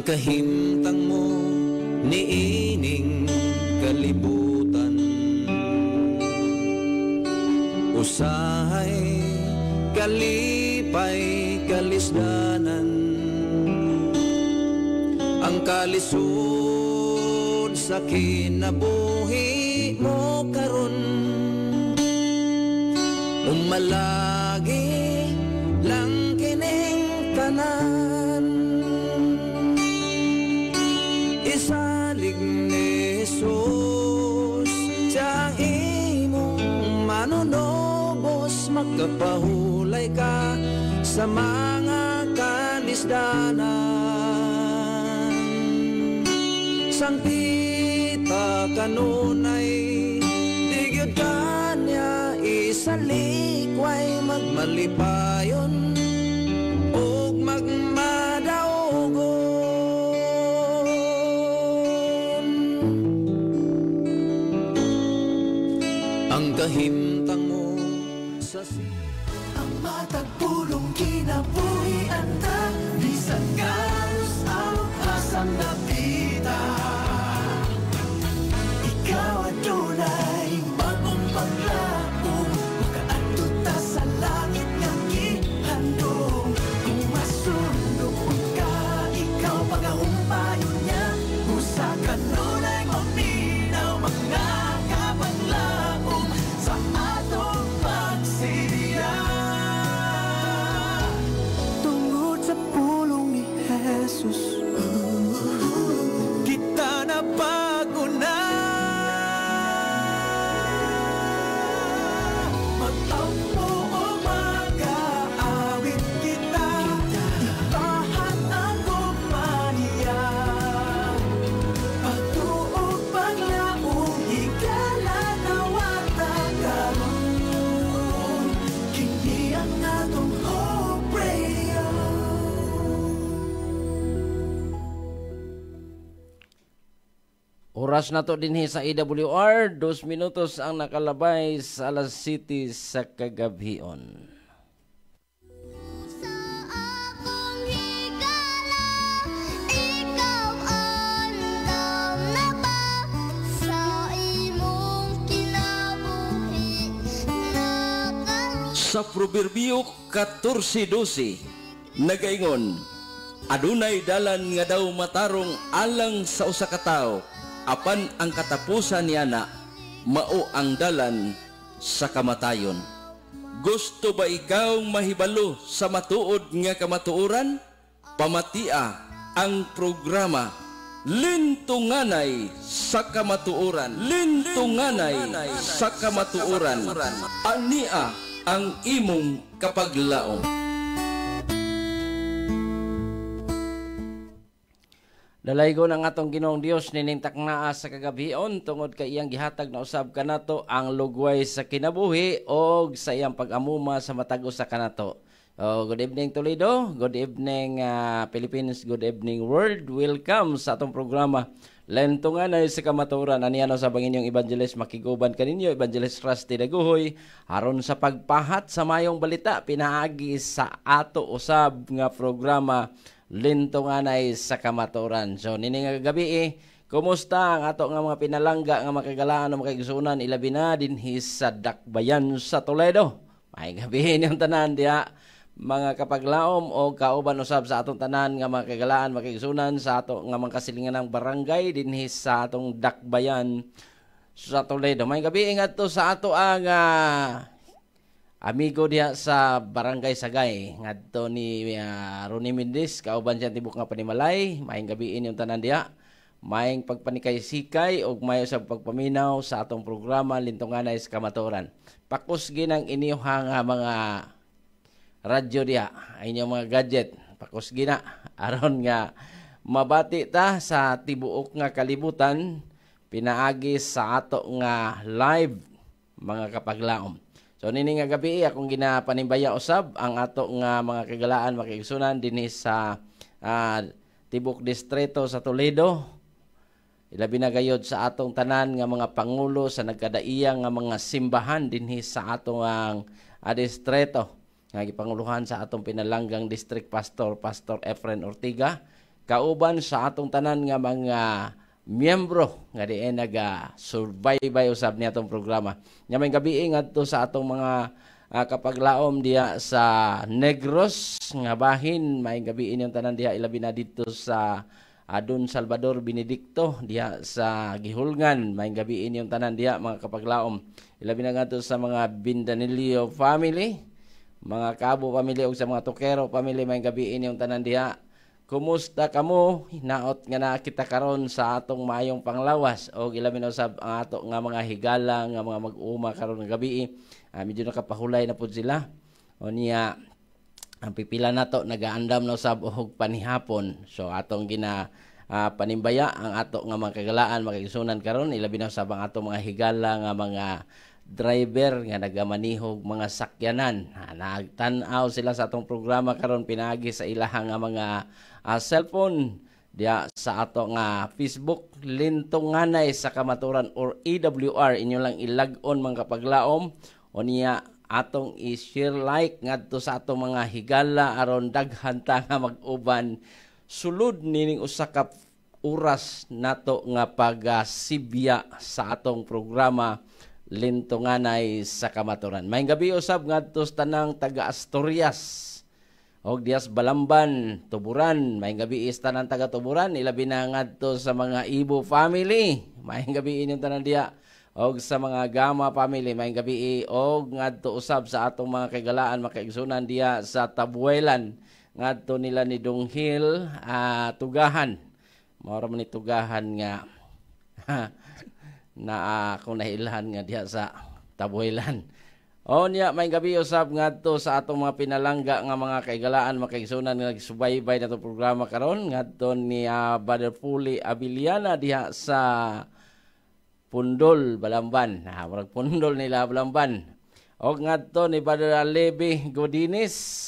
kahimtang mo niining kalibutan, usahay kalipay kalisdanan, ang kalisod sa kinabuhi mo karon, umalagi lang kining tanan, isalig ni Jesus sa imong manunobos, magkapahulay ka sa mga kalisdanan, sangkita kanunay digyud kanya isalikway magmalipayon ug magmadaugon, ang kahimtang mo sa ang matagpulong kinabuhi anta bisan karos ang asang napita, ikaw adunay bagong paglaong makaadto ta sa langit nga gihandong, kung masundok ka ikaw pagahumpayon niya, usa kanunay maminaw mga kabanglaong sa atong pagsiya, tungod sa pulong ni Jesus kita na paguna, magtampo o mag-aawit kita, ipahan ang kumaniya, pagtuog paglaong higala nawata karon, kini ang atong Hope Radio. Oras na to dinhi sa AWR, 2 minutos ang nakalabay sa alas 7 sa kagabhion. Sa akong higala, ikaw andam na ba? Sa imong kinabuhi na Sa Proverbio 14:12 nagaingon, adunay dalan nga daw matarong alang sa usa ka tawo, apan ang katapusan niya na mao ang dalan sa kamatayon. Gusto ba ikaw mahibalo sa matuod nga kamatuoran? Pamatia ang programa Lintunganay sa Kamatuoran. Lintunganay sa Kamatuoran. Ania ang imong kapaglaom. Dalaygon ang atong Ginoong Dios ninintak naa sa kagabhion tungod kay iyang gihatag na usab kanato ang lugway sa kinabuhi o sa iyang pag-amuma sa matag-o sa kanato. Good evening Toledo, good evening Philippines, good evening world. Welcome sa atong programa Lentunganay sa Kamatuoran. Aniano sa banginyong Evangelist makiguban kaninyo, Evangelist Rusty Daguhoy, aron sa pagpahat sa mayong balita pinaagi sa ato usab nga programa Lintunganay sa Kamatuoran. So nini nga gabi kumusta ang ato nga mga pinalangga nga makagalaan o makigsunan ilabi na dinhi sa Dakbayan sa Toledo. May gabi niyong tanan diha mga kapaglaom o kauban usab sa atong tanan nga makagalaan makigsunan sa ato nga mga kasilingan ng barangay dinhi sa atong Dakbayan sa Toledo. May gabi ngadto sa ato ang amigo diha sa Barangay Sagay ngadto ni Ronnie Mendez, kauban siya tibok nga panimalay. Maayong gabi inyong tanan diha, maayong pagpanikay-sikay ug maayo sa pagpaminaw sa atong programa Lintunganay sa Kamatuoran. Pakusgi ng iniyong mga radyo diha, inyong mga gadget, pakusgi na aron nga mabati ta sa tibuok nga kalibutan pinaagi sa ato nga live mga kapaglaom. So nini nga gabi akong ginapanimbaya usab ang ato nga mga kagalaan makigsunan dinhi sa tibok distrito sa Toledo. Ilabi na gayod sa atong tanan nga mga pangulo sa nagkadaiyang nga mga simbahan dinhi sa atong distrito nga gipanguluhan sa atong pinalanggang district pastor, Pastor Efren Ortiga, kauban sa atong tanan nga mga miyembro nga diay naga-survive usab niatong programa. Nya may gabi ngadto sa atong mga kapaglaom diya sa Negros nga bahin, may gabi inyong tanan diya ilabi na dito sa Don Salvador Benedicto diya sa Gihulngan, may gabi inyong tanan diya mga kapaglaom. Ilabi na ngadto sa mga Bindanilio family, mga Cabo family ug sa mga Tokero family, may gabi inyong tanan diya. Kumusta kamo? Hinaot nga nakita karon sa atong maayong panglawas o ilabi na usab ang ato nga mga higala nga mga mag-uma karon nga gabi. Medyo nakapahulay na po sila. O niya, ang pipila na to, nagaandam na usab og panihapon. So, atong panimbaya, ang ato nga mga kagalaan, makigsunan karon ilabi na usab ang ato mga higala nga mga driver nga nagamanihog mga sakyanan. Nagtan-aw sila sa atong programa karon pinagi sa ilahang nga mga cellphone diya sa ato nga Facebook Lintong Nganay sa Kamaturan or AWR. Inyo lang ilag-on mga kapaglaom o niya atong i-share like ngadto sa atong mga higala aron daghan ta nga mag-uban sulod nining usa ka oras nato nga pagasibya sa atong programa Lintong Nganay sa Kamaturan. May gabi usab ngadto sa tanang taga Asturias og Dias Balamban, Tuburan. May gabi is tanang taga Tuburan, ilabi na ngadto sa mga Ibo family. May gabi inyong tanan diya og sa mga Gama family, may gabi og ngadto usab sa atong mga kagalaan makaigsunan diya sa Tabuelan ngadto nila ni Donghil Tugahan. Mao ra man ni Tugahan nga na akong nahilahan nga diya sa Tabuelan. O niya may gabi usab ngadto sa atong mga pinalangga nga mga kaigalaan makaigsunan nga nagsubaybay na itong programa karon ngadto ni Brother Puli Abiliana diha sa Pundol, Balamban. Murag Pundol nila Balamban. O ngadto ni Brother Levi Godinis.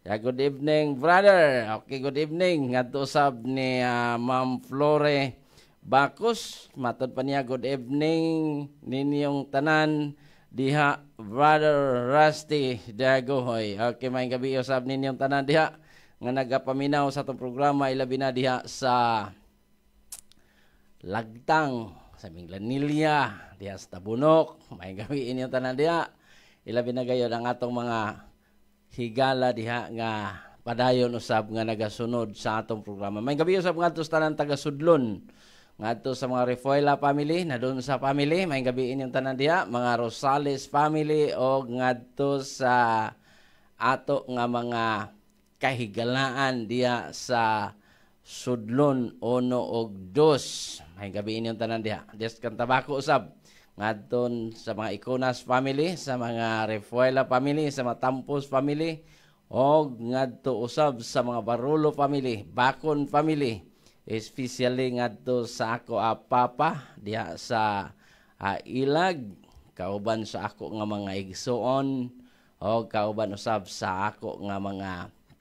Good evening, brother. Okay, good evening. Ngadto usab ni Ma'am Flore Bacos. Matod pa niya, good evening ninyong tanan diha, Brother Rusty Dagohoy. Okay, may gabi usab ninyong tanan diha nga nagapaminaw sa itong programa ilabi na diha sa Lagtang, sa Minglanilya, diha sa Tabunok. May gabi inyong tanan diha ilabi na gayon ang atong mga higala diha nga padayon usab nga nagasunod sa atong programa. May gabi usab ngadto sa tanan taga Sudlon, ngadto sa mga Refuela family, na doon sa family, may gabi inyong tanan diha, mga Rosales family o ngadto sa ato nga mga kahigalaan diha sa Sudlon 1 og 2. May gabi inyong tanan diha. Des kan tabako usab ngadto sa mga Iconas family, sa mga Refuela family, sa mga Tampos family o ngadto usab sa mga Barolo family, Bacon family. Especially ngadto sa ako papa diha sa Ilag, kauban sa ako nga mga igsuon o kauban usab sa ako nga mga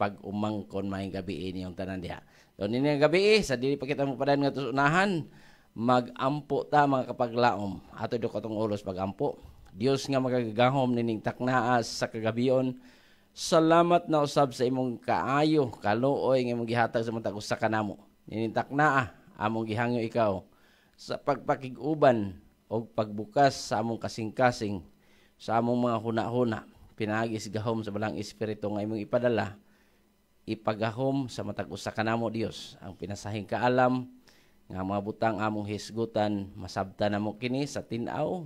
pag-umangkon may gabi inyong tanan diha. So nini gabi sa dili pa kita mo padan nga unahan, magampo ta mga kapaglaom. Ato do katong ulos pagampo. Dios nga magagahom nining taknaas sa kagabion. Salamat na usab sa imong kaayo, kaluoy nga imong gihatag sa matag usa kanamo. Ninintak na among gihangyo ikaw sa pagpakiguban o pagbukas sa among kasing-kasing sa among mga huna-huna. Pinagis gahom sa balang espiritu nga imong ipadala, ipagahom sa matag usa kanamo Dios ang pinasahing kaalam nga mga butang among hisgutan, masabta namo kini sa tin-aw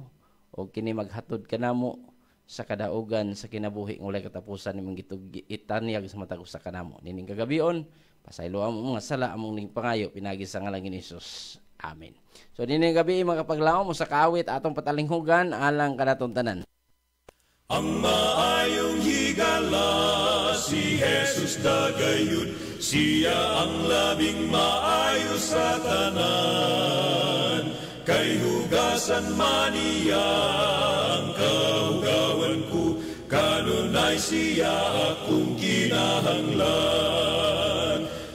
o kini maghatod kanamo sa kadaugan sa kinabuhi ng walay katapusan nimong itanyag sa matag usa kanamo. Nining kagabion pasaylo ang mga sala among ning pangayo pinagi sa ngalan ni Hesus. Amen. So dinhi gabi mga kapaglaom sa kaawit atong patalinghugan alang kanaton tanan. Ang maayong higala si Jesus dagayud, siya ang labing maayo sa tanan. Kay hugasan maniya ang kahugawan ko, kanunay siya akong kinahanglan.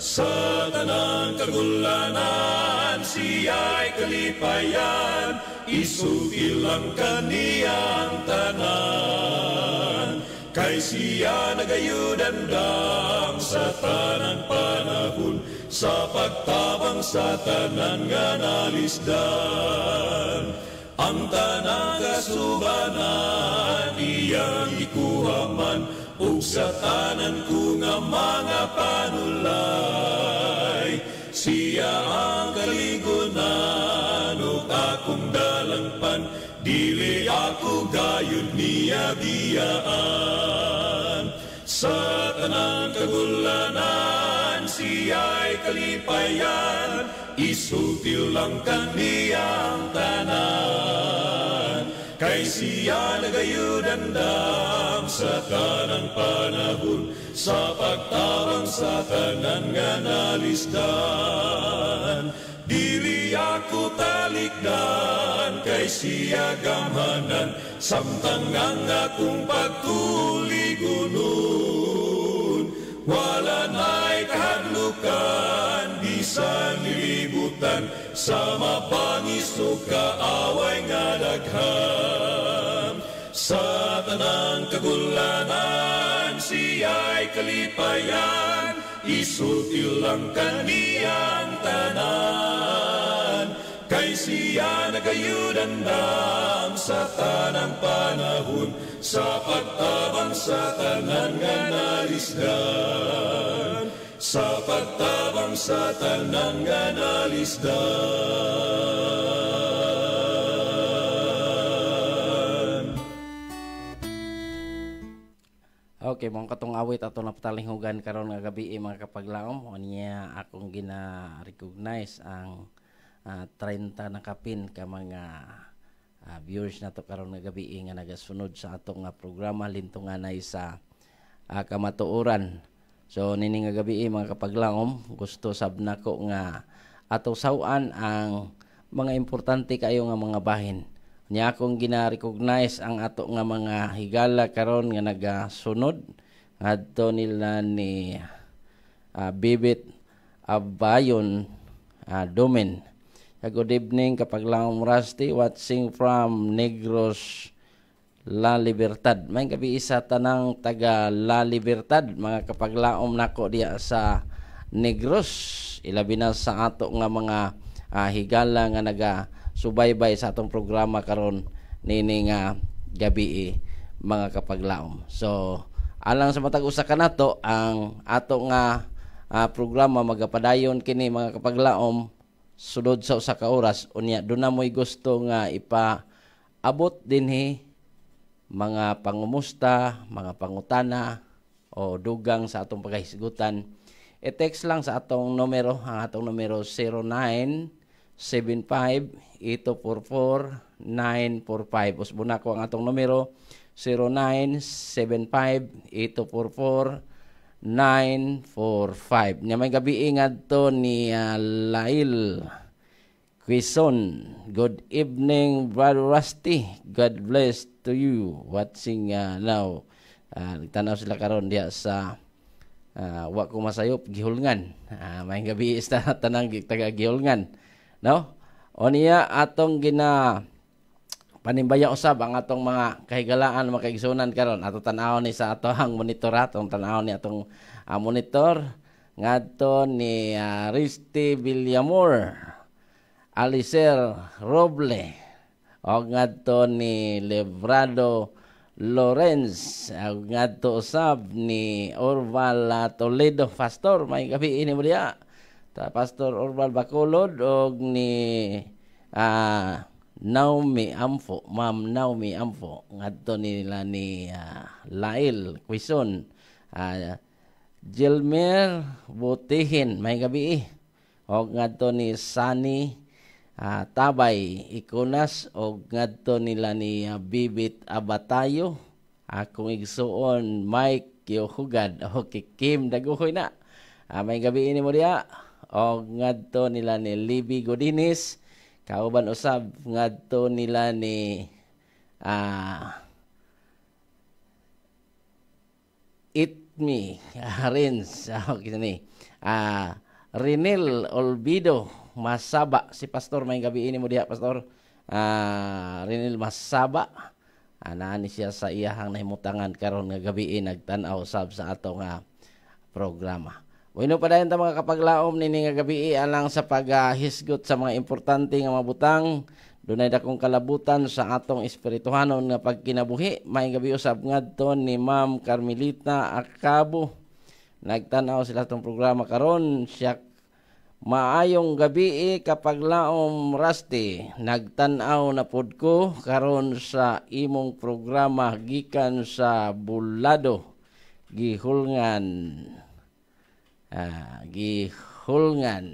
Sa tanang kagulanan, siya'y kalipayan, isugil ang kaniyang tanan. Kay siya nagayudandang sa tanang panahon, sa pagtabang sa tanan nga nalisdan. Ang tanang kasubanan iyang ikuhaman, ug sa tanan ko nga mga panulay. Siya ang kaligunan ug akong dalangpan, dili ako gayud niya biyaan. Sa tanang kagulanan siya'y kalipayan, isulti lang kaniyang tanan. Kay siya nagayudandam sa tanang panahon, sa pagtabang sa tanan nga nalisdan. Dili ako talikdan, kay siya gamhanan, samtang ang akong pagtuligunon. Wala na'y kahadlukan, bisan nilibutan, sa mabangis o kaaway nga dagham. Sa tanang kagulanan, siya'y kalipayan, isulti lang kaniyang tanan. Kay siya nagayudandam sa tanang panahon, sa pagtabang sa tanan nga nalisdan. Sa pagtabang sa tanan nga nalisdan. Okay, mong katong awit ato na patalinghugan karon nga gabi mga kapaglaom. O niya akong gina-recognize ang 30 na kapin ka mga viewers na to karon nga gabi nga nagasunod sa atong programa lintunganay sa kamatuoran. So nini nga gabi mga kapaglaom, gusto sab nako nga ato sawan ang mga importante kayo nga mga bahin. Nya akong gina-recognize ang ato nga mga higala karon nga nagasunod adto nila ni Bibit Abayon Domen. Good evening kapaglaom Rusty, watching from Negros La Libertad. May gabi isa tanang taga La Libertad mga kapaglaom nako diya sa Negros. Ilabi na sa ato nga mga higala nga subaybay sa atong programa karon nini nga gabi mga kapaglaom. So alang sa matag usa kanato ang ato nga programa magapadayon kini mga kapaglaom sudod sa usa ka oras. Unya do na mo'y gusto nga ipaabot dinhi mga pangumusta, mga pangutana o dugang sa atong paghisgutan. I-text lang sa atong numero, ang atong numero 0975-844-945. Usbon ako ang atong numero 0975-844-945. Nya may gabi ingad to ni Lail Quezon. Good evening, Brother Rusty. God bless to you. Watching now. Nagtanaw sila karon diya sa wa ko masayop gihulngan. May gabi ista tanang taga gihulngan. No? O niya atong gina panimbaya usab ang atong mga kahigalaan mga kaigsunan karon. Ato tan-aw ni sa atong monitor, atong tan-aw ni atong monitor ngadto ni Risty Villamor, Alicer Roble, o ngadto ni Lebrado Lorenz, o ngadto usab ni Orval Toledo. Pastor, may gabi ini mo diya. Pastor Orval Bacolod o ni Naomi Amfo, Ma'am Naomi Amfo, ngadto nila ni Lail Quezon, Gilmer Butihin, may gabi o ngadto ni Sunny Tabay Ikunas, o ngadto nila ni Bibit Abatayo, akong igsuon Mike Yohugad o Kim Daguhoy na. May gabi ini mo diya o ngadto nila ni Libby Godines, kauban usab ngadto nila ni Itmi Rins, okay ni Renel Olvido Masaba, si Pastor may gabi ini mo diha Pastor. Renel Masaba, anaan siya sa iyahang nahimutangan karon nga gabi nagtan-aw sab sa ato nga programa. Bueno pa dayon ta mga kapaglaom nini nga gabi alang sa paghisgot sa mga importante nga mabutang. Dunay dakong kalabutan sa atong espirituhanon nga pagkinabuhi. May gabi usab ngadto ni Ma'am Carmelita Acabo. Nagtanaw sila tong programa karon. Siya maayong gabi kapaglaom Rusty. Nagtanaw na pud ko karon sa imong programa gikan sa Bulado. Gihulngan. Gihulngan.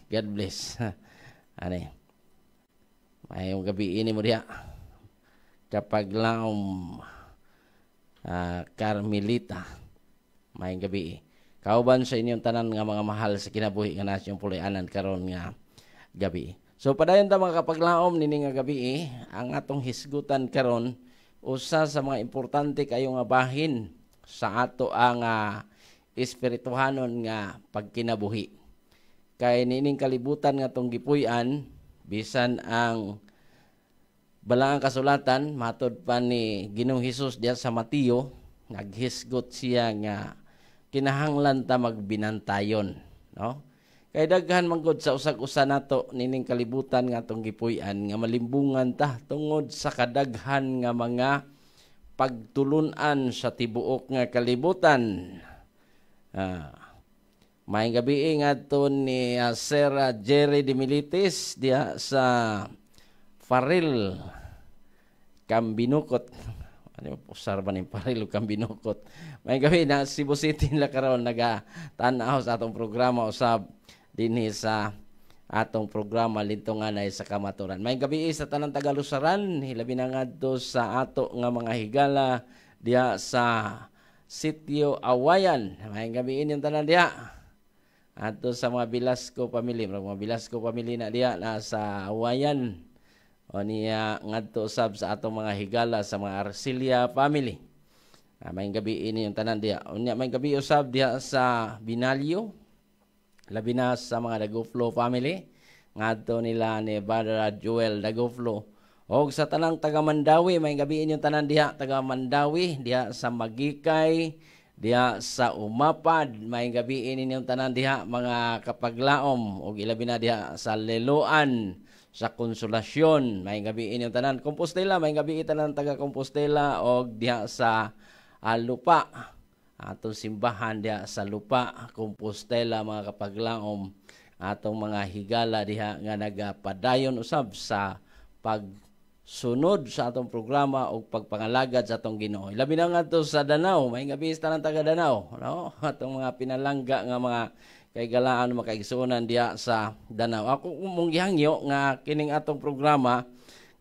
God bless. Ani. Mayong gabi ini mo diha. Kapaglaom Carmelita. Mayong gabi. Kauban sa inyong tanan nga mga mahal sa kinabuhi nga nasyong pulianan karon nga gabi. So padayon ta mga kapaglaom nini nga gabi ang atong hisgutan karon usa sa mga importante kayo nga bahin sa ato ang espirituhanon nga pagkinabuhi. Kay nining kalibutan nga tong gipuy-an bisan ang balaang kasulatan matud pa ni Ginoong Hesus diya sa Mateo naghisgot siya nga kinahanglan ta magbinantayon, no? Kay daghan man gud sa usag-usa nato nining kalibutan nga tong gipuy-an nga malimbungan ta tungod sa kadaghan nga mga pagtulunan sa tibuok nga kalibutan. May gabi ngadto ni Sir Jerry Dimilitis diya sa Faril Kambinukot. Ano pusar ba ning Faril Kambinukot? May gabi na Cebu City la karon naga-tan-aw sa atong programa usab dinhi sa atong programa lintunganay sa kamaturan. May gabi sa tanang Tagalusaran, hilabi na ngadto sa ato nga mga higala diya sa Sitio Awayan. May gabi yung tanan diya. Ato sa mga Velasco family, mga Velasco family na diya na sa Awayan. O niya ngadto sab sa atong mga higala sa mga Arcilia family. May gabi yung tanan diya. O niya may gabi usab diya sa Binalyo. Labi na sa mga Dagoflo family. Ngadto nila ni Brother Joel Dagoflo. O sa tanang taga Mandawi, may gabi yung tanan diya taga Mandawi, diya sa Magikay, diya sa Umapad, may gabi yung tanan diha mga kapaglaom o ilabi na diha sa Leloan, sa Konsolasyon, may gabi yung tanan Compostela, may gabi tanan taga Compostela o diha sa Lupa, atong simbahan diha sa Lupa, Compostela mga kapaglaom, atong mga higala diha nga nagapadayon usab sa pagsunod sa atong programa o pagpangalagad sa atong Ginoo. Labi na nga to sa Danau, may ngabista ng taga Danau, no? Atong mga pinalangga nga mga kaigalaan makaigsunan diya sa Danau. Ako mong gihangyo nga kining atong programa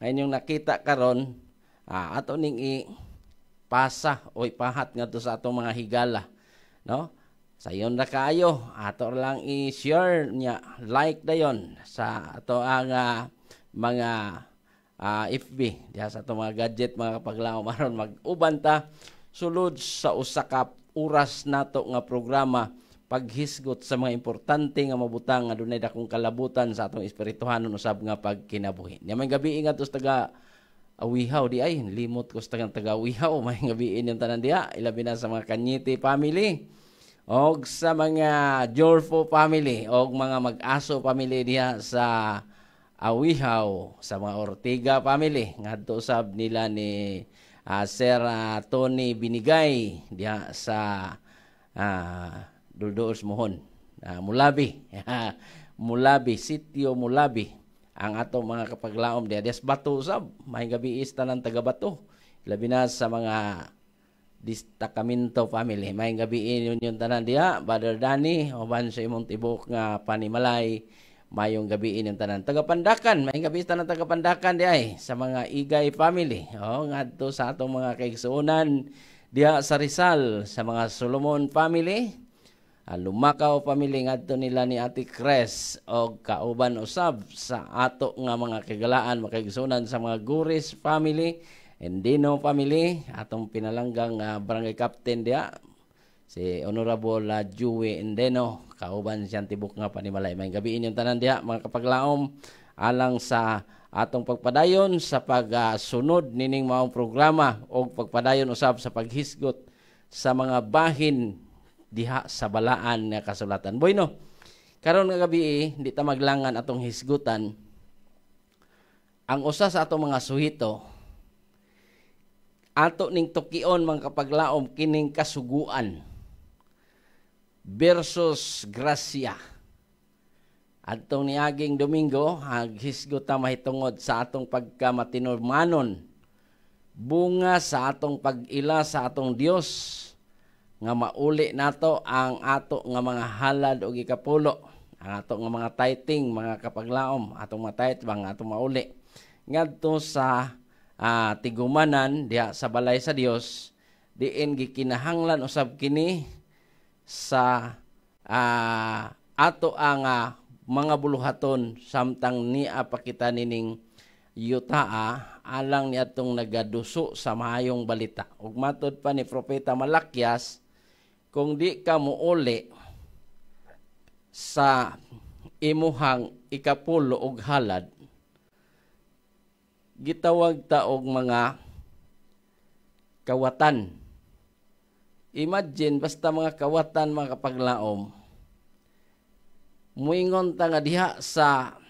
ngayon yung nakita karon ato ning ipasa o ipahat nga to sa atong mga higala, no? Sayon na kayo, ato lang i-share niya, like dayon sa ato ang mga FB diha sa atong mga gadget mga kapaglaom aron mag-uban ta sulod sa usa ka oras nato nga programa paghisgot sa mga importante nga mabutang nga dunay dakong kalabutan sa atong espirituhanon usab nga pagkinabuhi. Nya may gabi ingat us taga Awihaw di ay limot ko sa taga Awihaw, may gabi yung tanan diha ilabi na sa mga Kanyete family og sa mga Jorfo family og mga Mag-aso family diha sa Awihaw, sa mga Ortega family ngadto usab nila ni Sir Tony Binigay diha sa Duldoos Mohon, Mulabi. Mulabi, Sitio Mulabi ang atong mga kapaglaom diha des Bato usab, may gabi tanan taga Bato. Labi na sa mga Destacamento family, may gabi yung tanan diha, Brother Danny, uban sa imong tibok nga panimalay. Mayong gabi yung tanan taga Pandakan, may gabi tanan taga Pandakan di ay sa mga Igay family. Ngadto sa atong mga kaigsuonan diha sa Rizal sa mga Solomon family, Lumakaw family ngadto nila ni Ate Cres og kauban usab sa ato nga mga kagalaan makaigsuonan sa mga Guris family, Endino family, atong pinalanggang barangay captain diha si Honorable Joey Endeno, kauban siyang tibok nga panimalay. May gabi inyong tanan diha mga kapaglaom alang sa atong pagpadayon sa pagsunod nining maong programa o pagpadayon usab sa paghisgot sa mga bahin diha sa balaan nga kasulatan. Bueno, karon nga gabi hindi ta maglangan atong hisgutan ang usa sa atong mga suhito ato ning tukion mga kapaglaom kining kasuguan versus grasya. Atong niaging Domingo, hisgot ta mahitungod sa atong pagkamatinumanon, bunga sa atong pag-ila sa atong Dios, nga mauli nato ang ato nga mga halad o gikapulo, ang ato nga mga tithing, mga kapaglaom, atong mga tithe, mga atong mauli. Ngadto sa tigumanan diha sa balay sa Dios, diin gikinahanglan usab kini sa ato ang mga buluhaton samtang niya pakita nining yutaa alang niadtong nagaduso sa maayong balita. Ug matud pa ni Propeta Malakyas, kung di ka muuli sa imuhang ikapulo og halad, gitawag ta og mga kawatan. Imagine, basta mga kawatan, mga kapaglaom, muingon ta nga diha sa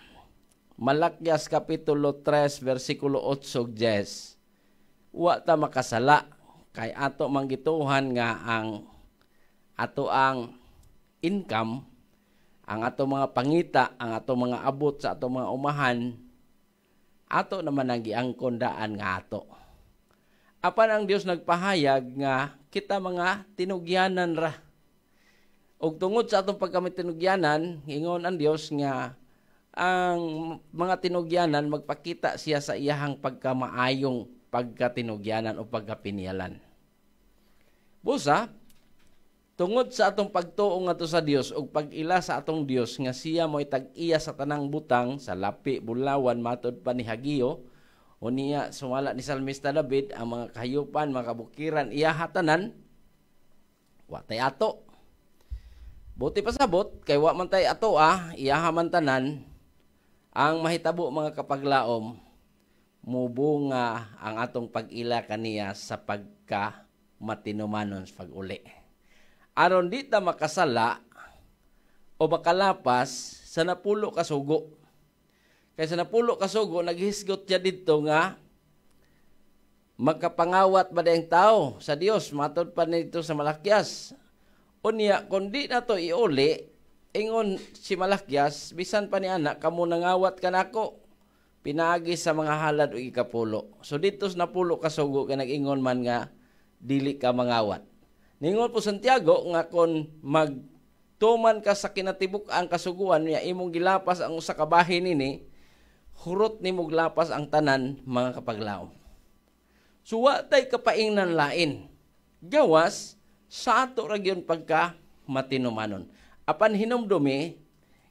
Malakyas Kapitulo 3, versikulo 8-10, wa ta makasala, kay ato manggituhan nga ang ato ang income, ang ato mga pangita, ang ato mga abot sa ato mga umahan, ato naman ang giangkon daan nga ato. Apan ang Dios nagpahayag nga kita mga tinugyanan ra. Og tungod sa atong pagkamitinugyanan, ingon ang Dios nga ang mga tinugyanan magpakita siya sa iyahang pagkamaayong pagkatinugyanan o pagkapinyalan. Busa, tungod sa atong pagtuo ngadto sa Dios ug pag-ila sa atong Dios nga siya mo'y tag-iya sa tanang butang, sa lapi, bulawan, matud pa ni Hagio, o niya sumala ni Salmista David, ang mga kahayupan, mga kabukiran, iya hatanan, wa tay ato. Buti pasabot, kay wa man tay ato iyaha man tanan, ang mahitabo mga kapaglaom, mubunga ang atong pag-ila kaniya sa pagka matinumanon sa pag-uli. Aron di ta makasala o makalapas sa napulo ka sugo. Kaya sa napulo ka sugo, naghisgot siya dito nga magkapangawat ba dayang tao sa Dios, matod pa nito sa Malakyas. Unya, kundi na to iuli, ingon si Malakyas, bisan pa ni anak, kamo nangawat ka nako, pinaagi sa mga halad o ikapulo. So dito sa napulo kasugo, kaya nag-ingon man nga, dili ka mangawat. Ningon po Santiago, nga kung magtuman ka sa kinatibuk ang kasuguan, niya imong gilapas ang usa ka bahin nini, hurot ni mong lapas ang tanan, mga kapaglaom. So watay kapaingnan lain. Gawas, sa ato ragyon pagka matinumanon. Apan hinumdumi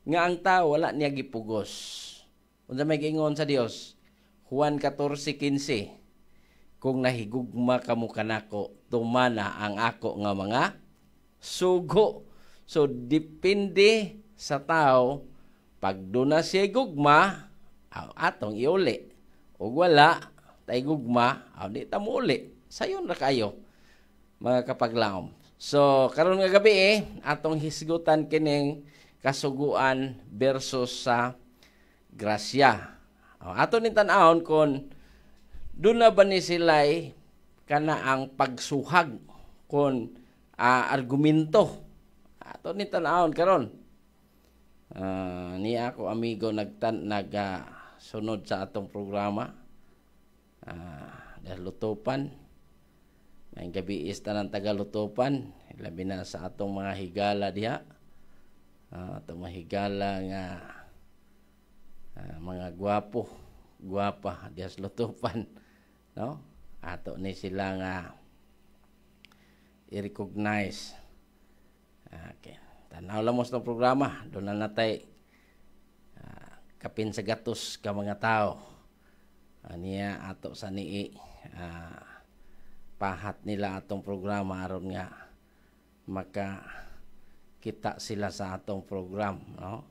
nga ang tao wala niya gipugos. Unsa may giingon sa Dios? Juan 14:15. Kung nahigugma kamo kanako, tumana ang ako nga mga sugo. So depende sa tao, pag doon na siya gugma, atong iuli. O wala, tay gugma, di ta mo uli. Sayon ra kayo, mga kapaglaom. So, karon nga gabi atong hisgutan kining kasuguan versus sa grasya. Ato ni tan-awon kung doon na ba ni sila'y kana ang pagsuhag kung argumento. Ato ni tan-awon karon. Niya ako amigo sunod sa atong programa. Dahil lutupan. Ngayong gabi is tanang Tagalutupan, labi na sa atong mga higala diha. Atong mga higala nga mga gwapa diha sa lutupan, no? Ato ni sila nga i-recognize. Okay. Tanaw lang mo sa programa, doon na natay kapin sa gatos ka mga tao. Niya ato sa nii pahat nila atong programa aron nga makakita sila sa atong program, no?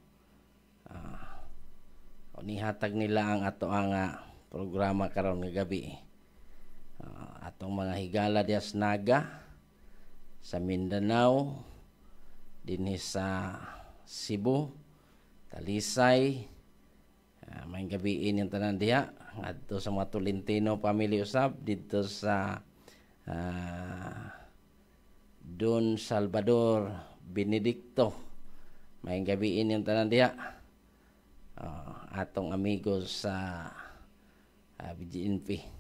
Nihatag nila ang ato ang programa karon nga gabi. Atong mga higala dias Naga, sa Mindanao, dinhi sa Cebu, Talisay, may gabiin yung tanan diha, adto sa mga Tolentino family usab, dito sa Don Salvador, Benedicto, may gabiin yung tanan diha. Atong amigos sa BGNP,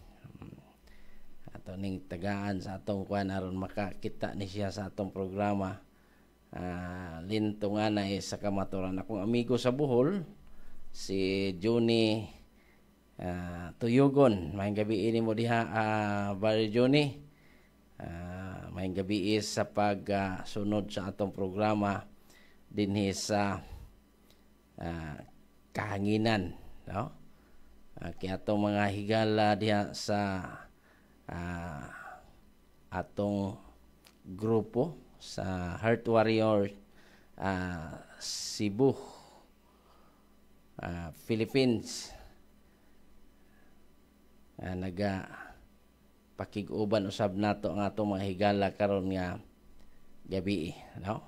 ato ning tagaan sa atong kuan aron makakita ni siya sa atong programa. Linto nga na sa kamaturan akong amigo sa Bohol, si Johnny Tuyugon. May gabi ini mo diha, Barry Johnny. May gabi sa pagsunod sa atong programa dinhi sa Kahanginan, no? Kaya atong mga higala diha sa atong grupo sa Heart Warrior Cebu, Philippines, naga pakig-uban usab nato ang atong mga higala karon nga gabi, no?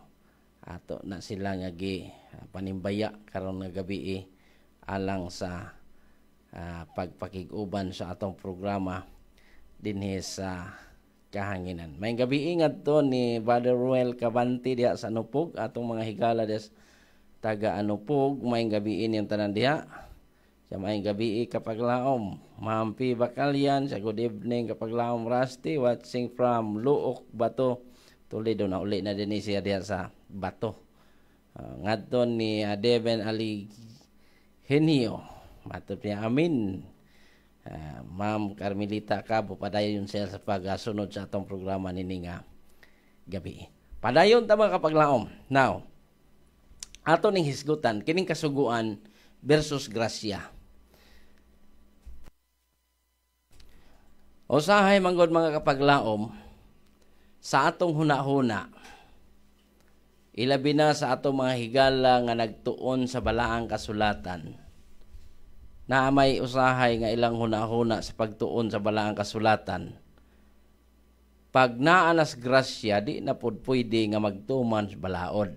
Ato na sila nga gi panimbaya karon nga gabi alang sa pagpakig-uban sa atong programa dinhi sa Kahanginan. May gabi ingat to ni Brother Ruel Cabanti diha sa Anupog, atong mga higala des taga Anupog. May gabi yung tanan diha. Sa may gabi kapaglaom, Mampi Bakalian, sa good evening kapaglaom Rusty, watching from Luok, Bato, Toledo. Na uli na din siya diha sa Bato. Ngadto ni Deben Ali Henio, matod niya amin. Ma'am Carmelita Cabo, padayon siya sa pagsunod sa atong programa nini nga gabi. Padayon ta mga kapaglaom. Now, ato ning hisgutan kining kasuguan versus grasya. Usahay manggod mga kapaglaom sa atong hunahuna, ilabi na sa atong mga higala nga nagtuon sa balaang kasulatan, na may usahay nga ilang hunahuna sa pagtuon sa balaang kasulatan. Pag naanas grasya, di na pod pwede nga magtuman sa balaod.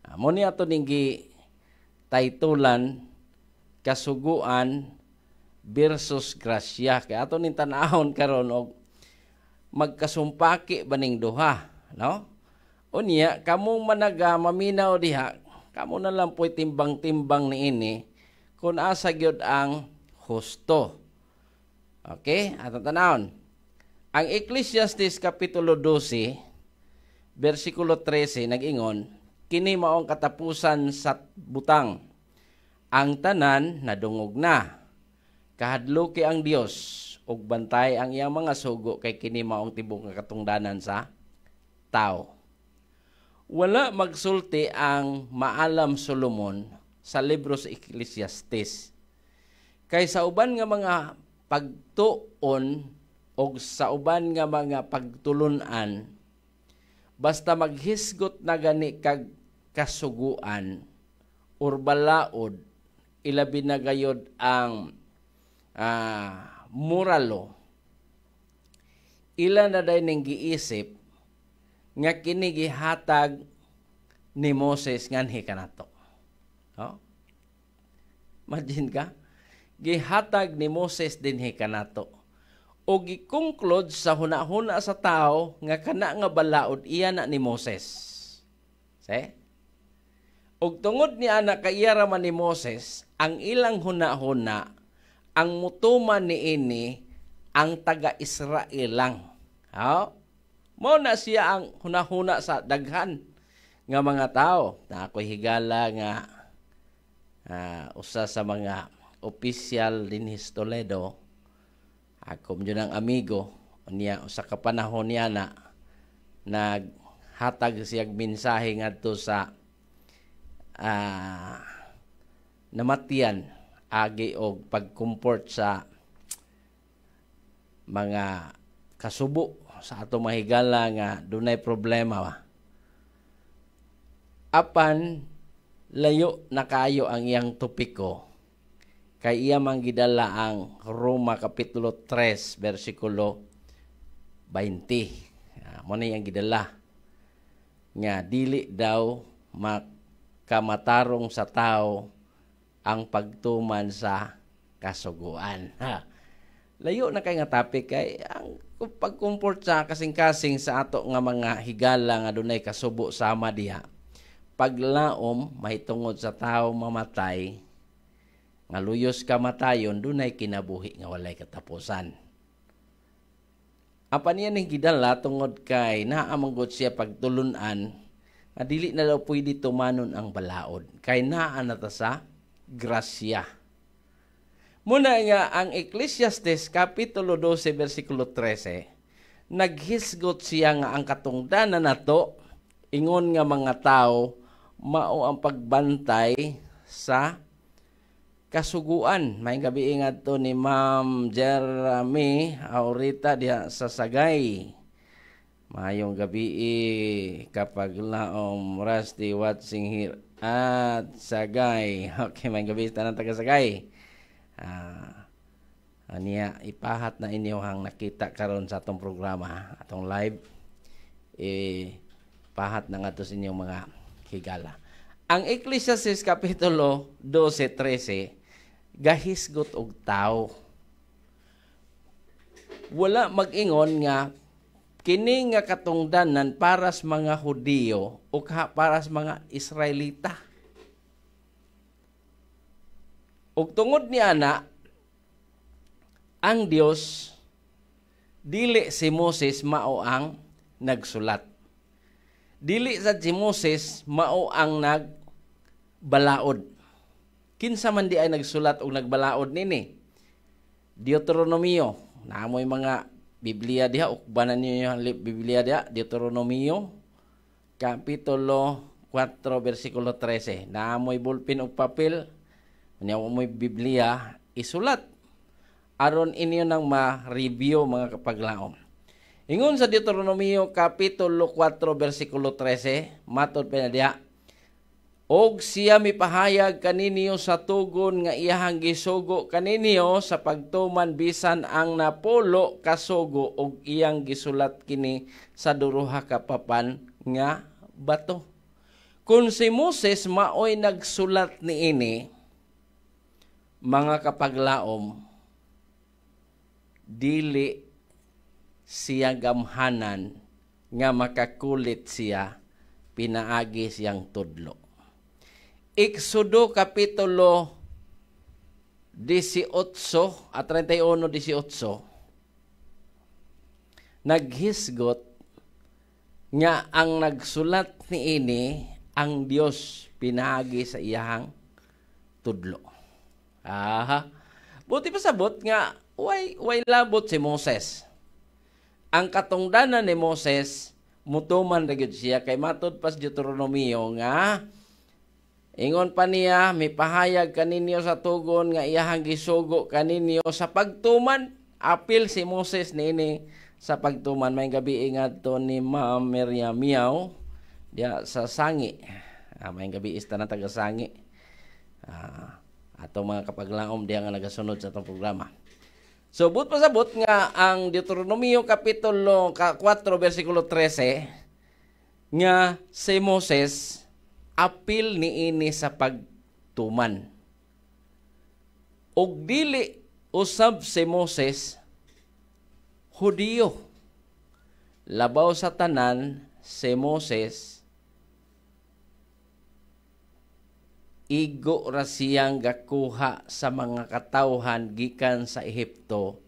Amo ni ato ninggi taytulan kasuguan versus grasya. Kaya ato ning tan-ahon karon og magkasumpaki baning duha, no? Unya kamo managa maminaw diha, kamo na lang po'y timbang-timbang niini kung asa gyud ang husto. Okay? Atong tanawon. Ang Ecclesiastes Kapitulo 12, versikulo 13, nag-ingon, kini maong katapusan sa butang. Ang tanan nadungog na. Kahadluki ang Dios, ug bantay ang iyang mga sugo, kay kini maong tibok nga katungdanan sa tao. Wala magsulti ang maalam Solomon sa libro sa Ecclesiastes. Kay sa uban nga mga pagtuon o sa uban nga mga pagtulunan, basta maghisgot na gani kag kasuguan or balaod, ilabi na gayod ang moralo, ila na day ning giisip nga kini gihatag ni Moses nganhi kanato. No? Imagine ka, gihatag ni Moses dinhi kanato. O gi-conclude sa hunahuna sa tao nga kana nga balaod iya na ni Moses. Se? Og tungod ni ana kay iya raman ni Moses, ang ilang hunahuna, ang mutuman ni ini ang taga-Israel lang. Mo na siya ang hunahuna sa daghan nga mga tao. Na ako'y higala nga usa sa mga opisyal din sa Toledo, ako yun ang amigo niya, usa ka panahon niya na naghatag siyang mensahe ngadto sa namatian agi og pagkumport sa mga kasubo sa atong mahigala nga dunay problema. Apan layo na kayo ang iyang topiko, kay iya manggidala ang Roma Kapitulo 3, versikulo 20. Mo na yang gidala nga dili daw makamatarong sa tao ang pagtuman sa kasuguan. Layo na kay nga topic kay ang pagkumport sa kasing-kasing sa ato nga mga higala nga dunay kasubo sama diha. Paglaom mahitungod sa tao mamatay nga luyos kamatayon dunay kinabuhi nga walay katapusan. Apan niya ning gidala tungod kay naamanggod siya pagtulunan nga dili na daw pwede tumanon ang balaod kay naa na ta sa grasya. Muna nga ang Ecclesiastes Kapitulo 12 versikulo 13 naghisgot siya nga ang katungdanan nato ingon nga mga tao mao ang pagbantay sa kasuguan. May gabi ingat to ni Ma'am Jeremy Aurita diha sa Sagay. Mayong gabi kapag laom Rusty watching here at Sagay. Okay, may gabi tanang taga Sagay. Aniya ipahat na inyo hang nakita karon sa atong programa, atong live. Pahat na nga to sa inyong mga higala. Ang Ecclesiastes Kapitulo 12:13 gahisgot og tao. Wala mag-ingon nga kini nga katungdanan para sa mga Hudiyo o para sa mga Israelita. Ug tungod ni ana ang Dios dili si Moses mao ang nagsulat. Dili sa si Moses mao ang nagbalaod. Kinsa man di ay nagsulat og nagbalaod nini? Deuteronomio. Naamoy mga Biblia diha, ukbanan niyo yung Biblia diha, Deuteronomio Kapitulo 4 versikulo 13. Naamoy bulpin og papel, naamoy Biblia, isulat. Aron inyo nang ma-review mga kapaglaom. Ingon sa Deuteronomio Kapitulo 4 versikulo 13, matod pa na diha, og siya mipahayag kaninyo sa tugon nga iyahang gisugo kaninyo sa pagtuman bisan ang napulo kasugo og iyang gisulat kini sa duruha ka papan nga bato. Kung si Moses maoy nagsulat niini, mga kapaglaom, dili siya gamhanan nga makakulit siya pinaagi siyang tudlo. Exodo Kapitulo 18 at 31-18 naghisgot nga ang nagsulat niini ang Dios pinaagi sa iyang tudlo. Buti pa sabot nga way labot si Moses. Ang katungdanan ni Moses mutuman ra gyud siya kay matud pas Deuteronomio nga ingon pa niya, mipahayag kaninyo sa tugon nga iyahang gisugo kaninyo sa pagtuman. Apil si Moses nini sa pagtuman. May gabi ingat to ni Ma'am Miriam Miao diya sa Sangi. May gabi ista na taga Sangi. Ato mga kapaglaom diya nga nagasunod sa itong programa. So, but pasabot nga ang Deuteronomio Kapitulo 4 versikulo 13 nga si Moses apil niini sa pagtuman. Og dili usab si Moses Hudiyo. Labaw sa tanan si Moses igo ra siyang gakuha sa mga katawhan gikan sa Ehipto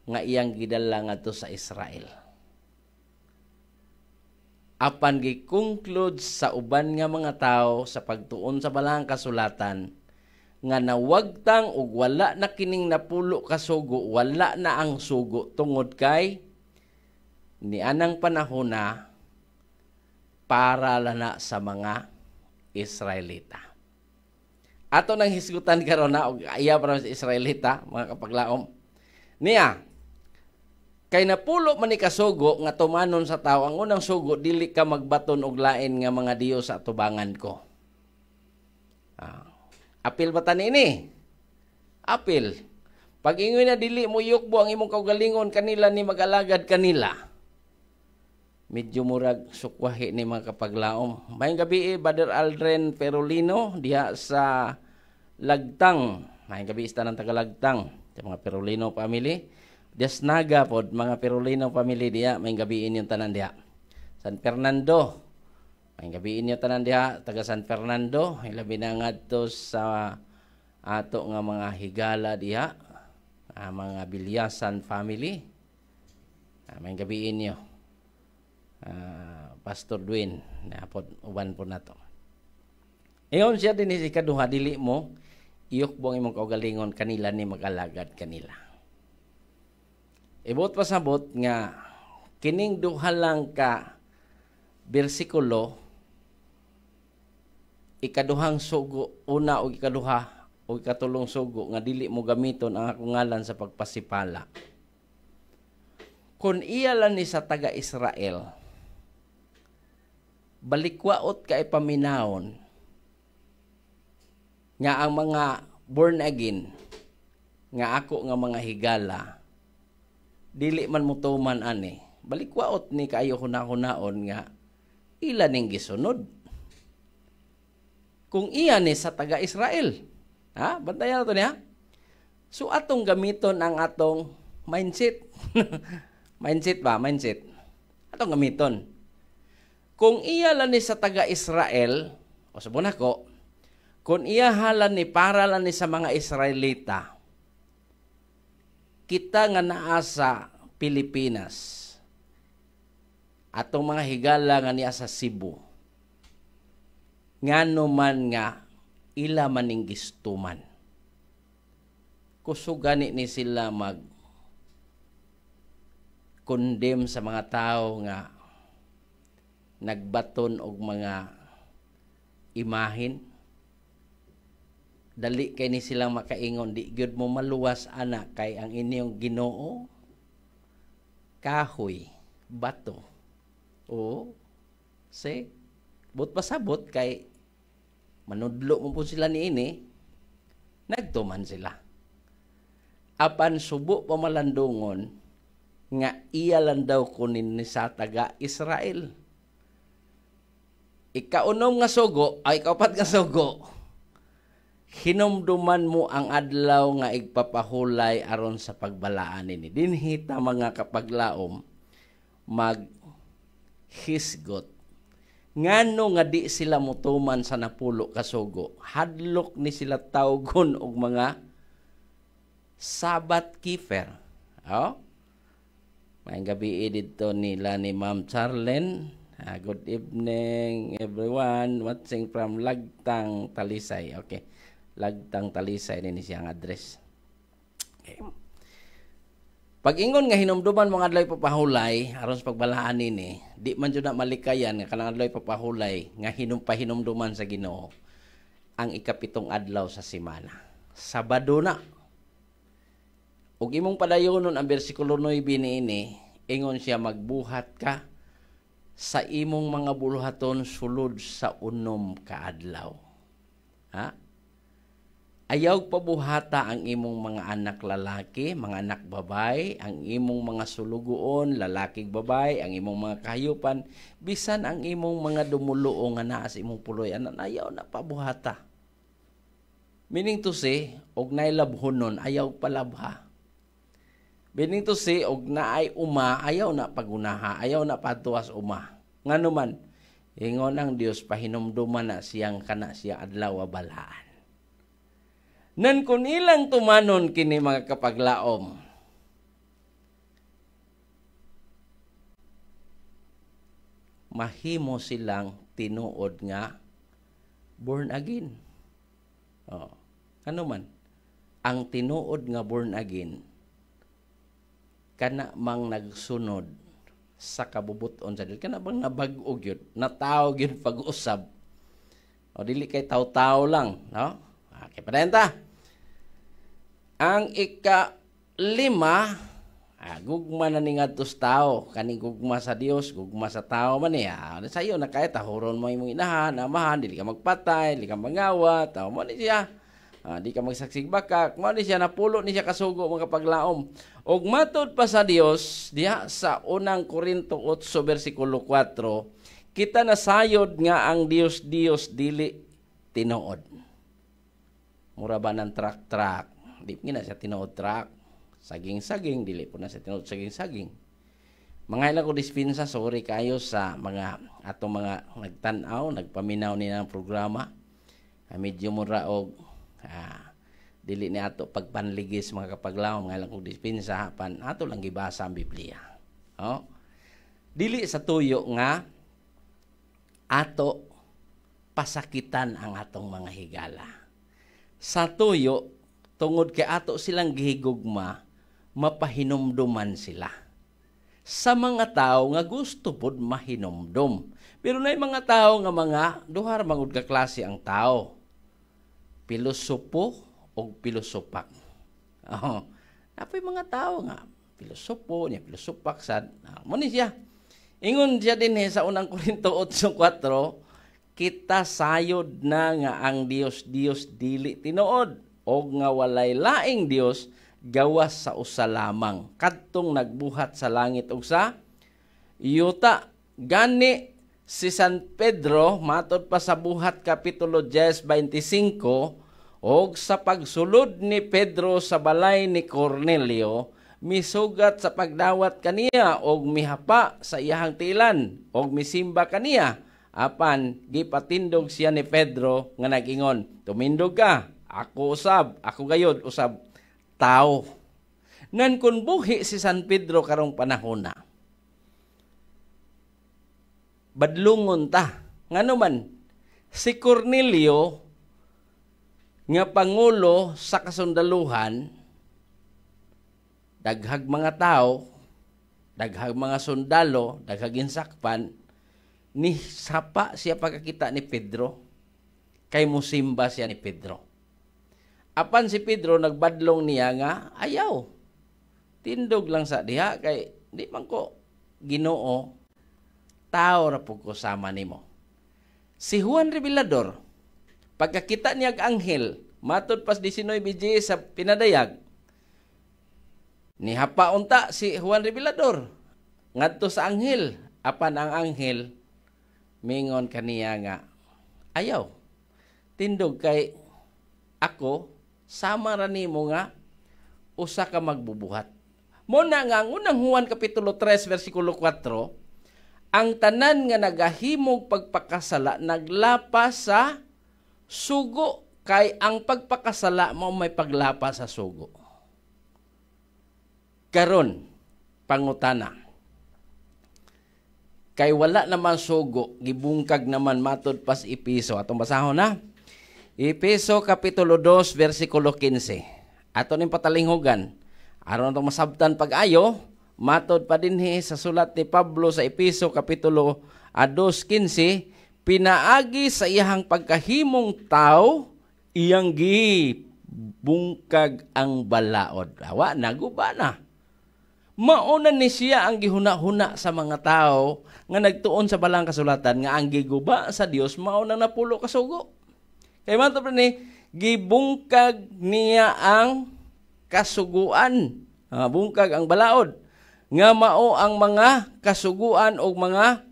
nga iyang gidala ngadto sa Israel. Apan gi-conclude sa uban nga mga tao sa pagtuon sa balang kasulatan nga nawagtang ug wala na kining napulo ka sugo, wala na ang sugo tungod kay ni anang panahon na para lana sa mga Israelita. Ato nang hisgutan karon na og iya para sa Israelita mga kapaglaom. Niya kay napulo man ni kasugo nga tumanon sa tao, ang unang sugo dili ka magbaton og lain nga mga dios sa tubangan ko. Apil ba tani ini? Apil. Pag ingon na dili mo yukbo ang imong kaugalingon kanila ni mag-alagad kanila. medyo murag sukwahi ni mga kapaglaom. Mayong gabi Brother Aldrin Perolino diha sa Lagtang. Mayong gabi sa tanang taga Lagtang, sa mga Perolino family. Desnaga pod mga Perolino family diha, mayong gabi inyong tanan diha. San Fernando. Mayong gabi inyong tanan diha taga San Fernando, ilabi na ngadto sa ato nga mga higala diha, mga Bilyasan family. Mayong gabi inyo. Pastor Dwayne na pod uban po nato. Ayon siya din si kaduha, dili mo iyok bong imong kaugalingon kanila ni mag-alagad kanila. Ibot pasabot nga kining duha lang ka bersikulo, ikaduhang sugo, una o ikaduha o ikatulong sugo nga dili mo gamiton ang akong ngalan sa pagpasipala. Kung iya lang ni sa taga-Israel, balikwaot ka ipaminahon nga ang mga born again nga ako nga mga higala dili man mutuman ani, balikwaot ni kaayo hunahon nga ila ning gisunod kung iya ni sa taga-Israel. Bantayan nato niya. So atong gamiton ang atong mindset. Mindset atong gamiton. Kung iya lang ni sa taga-Israel, o sabon ako, kung iya halan ni para lang ni sa mga Israelita, kita nga naa sa Pilipinas, atong mga higala nga niya sa Cebu, ngano man nga ila maning gistuman. Kusugani ni sila mag-condemn sa mga tao nga nagbaton og mga imahin. Dali kay ni silang makaingon, di gyud mo maluwas ana kay ang inyong Ginoo kahoy, bato. O but pasabot kay manudlo mo po sila niini, nagtuman sila. Apan subo pamalandungon nga iya lang daw kunin ni sa taga-Israel. Ikaunom nga sugo, ay ikaupat nga sugo, hinumduman mo ang adlaw nga igpapahulay aron sa pagbalaan ini. Dinhita mga kapaglaom maghisgot. Ngano nga di sila mutuman sa napulo ka sugo, hadlok ni sila tawgon og mga Sabbath keeper. May gabi dito nila ni Ma'am Charlene. Good evening everyone, watching from Lagtang, Talisay. Okay, Lagtang, Talisay din siyang address. Okay. Pag-ingon nga hinumduman mga adlay papahulay aron sa pagbalaan nini, di man jud na malikayan nga kanang adlay papahulay nga hinumduman sa Ginoo ang ikapitong adlaw sa semana. Sabado na. Ug imong padayonon ang bersikulo 9 niini, ingon siya magbuhat ka sa imong mga buluhaton sulod sa 6 ka adlaw. Ayaw pabuhata ang imong mga anak lalaki, mga anak babay, ang imong mga sulugoon, lalakig babay, ang imong mga kahayupan, bisan ang imong mga dumuluo nga naa sa imong puloy, ayaw na pabuhata. Meaning to say, og nailabhonon, ayaw palabha. Meaning to say, og naay uma, ayaw na pagunaha, ayaw na patuwas uma. Ngano man, ingon ang Dios pahinumduman na siyang kana siya adlaw balaan. Nan kun ilang tumanon kini mga kapaglaom, mahimo silang tinuod nga born again. Ano man, ang tinuod nga born again, kana mang nagsunod sa kabubuton sa Dios, kana bang nabag-og yun, natawag yun pag-usab. Dili kay taw-taw lang, no? Okay, padayanta. Ang ika-5, gugma na ni ngadtos tao, kaning gugma sa Dios, gugma sa tao man niya. Sa iyo na kay tahuron mo imong inahan, amahan, dili ka magpatay, dili ka mangawa, tao mo ni siya. Di ka magsaksig bakak, mao ni siya napulo ni siya kasugo mga paglaom. Og matod pa sa Dios diha sa unang Korinto 8 bersikulo 4, kita nasayod nga ang Dios dili tinuod. Mura ba ng truck? Di na siya tinuod truck. Saging-saging, dili po na siya tinuod saging-saging. Mga ilang ko dispensa, sorry kayo sa mga atong mga nagtanaw, nagpaminaw ni ng programa. Medyo mura og dili ni ato pagpanligis mga kapaglaw, mga ilang ko dispensa, ato lang gibasa ang Biblia. Dili sa tuyo nga ato pasakitan ang atong mga higala. Sa tuyo, tungod kay ato silang gihigugma, mapahinumduman sila. Sa mga tao nga gusto pod mahinumdum. Pero na mga tao nga mga duhar mangud ka klase ang tao. Pilosopo o pilosopak. Napoy mga tao nga pilosopo niya pilosopak sad. Mo ni siya. Ingon siya din sa unang Korinto 8:4, kita sayod na nga ang Dios dili tinuod o nga walay laing Dios gawas sa usa lamang kadtong nagbuhat sa langit ug sa yuta. Gani si San Pedro matod pa sa buhat kapitulo 10:25 og sa pagsulod ni Pedro sa balay ni Cornelio misugat sa pagdawat kaniya og mihapa sa iyahang tilan og misimba kaniya apan gipatindog siya ni Pedro nga nag-ingon, tumindog ka, ako usab, ako gayod usab tao. Ngan kun buhi si San Pedro karong panahon na, badlungon ta. Ngano man, si Cornelio nga pangulo sa kasundaluhan, daghag mga tao, daghag mga sundalo, daghag insakpan, ni sapa siya pagkakita ni Pedro, kay musimba siya ni Pedro. Apan si Pedro nagbadlong niya nga, ayaw. Tindog lang sa diha, kay di man ko Ginoo, tao ra pug ko sama nimo. Si Juan Revelador, pagkakita niya ang anghel, matod pas 19 sa pinadayag, nihapa unta si Juan Revelador ngadto sa anghel. Apan ang anghel mingon kaniya nga, ayaw. Tindog kay ako, sama ra nimo nga usa ka magbubuhat. Muna nga ang unang Juan kapitulo 3 bersikulo 4, ang tanan nga nagahimog pagpakasala naglapas sa sugo, kay ang pagpakasala mo may paglapas sa sugo. Karon pangutana, kay wala naman sugo, gibungkag naman matod pas Epeso. Atong basahon na. Epeso kapitulo 2 bersikulo 15. Ato ning patalinghogan. Aron itong masabtan pag-ayo, matod pa dinhi sa sulat ni Pablo sa Epeso kapitulo 2:15, pinaagi sa iyang pagkahimong tao, iyang gibungkag ang balaod. Awa, naguba na. Mauna ni siya ang gihuna-huna sa mga tao nga nagtuon sa balang kasulatan nga ang giguba sa Dios mauna napulo kasugo. Kay mato pa ni gibungkag niya ang kasuguan, bungkag ang balaod nga mao ang mga kasuguan o mga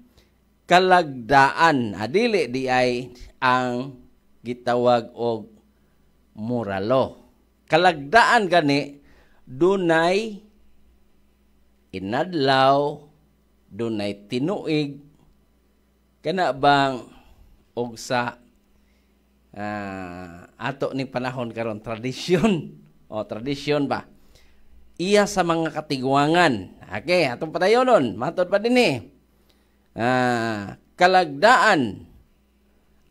kalagdaan. Dili di ay ang gitawag og moralo. Kalagdaan gani dunay inadlaw, dunay tinuig, kana bang og sa ato ning panahon karon tradisyon o tradisyon ba iya sa mga katigwangan. Okay, atong padayonon matod pa dinhi. Kalagdaan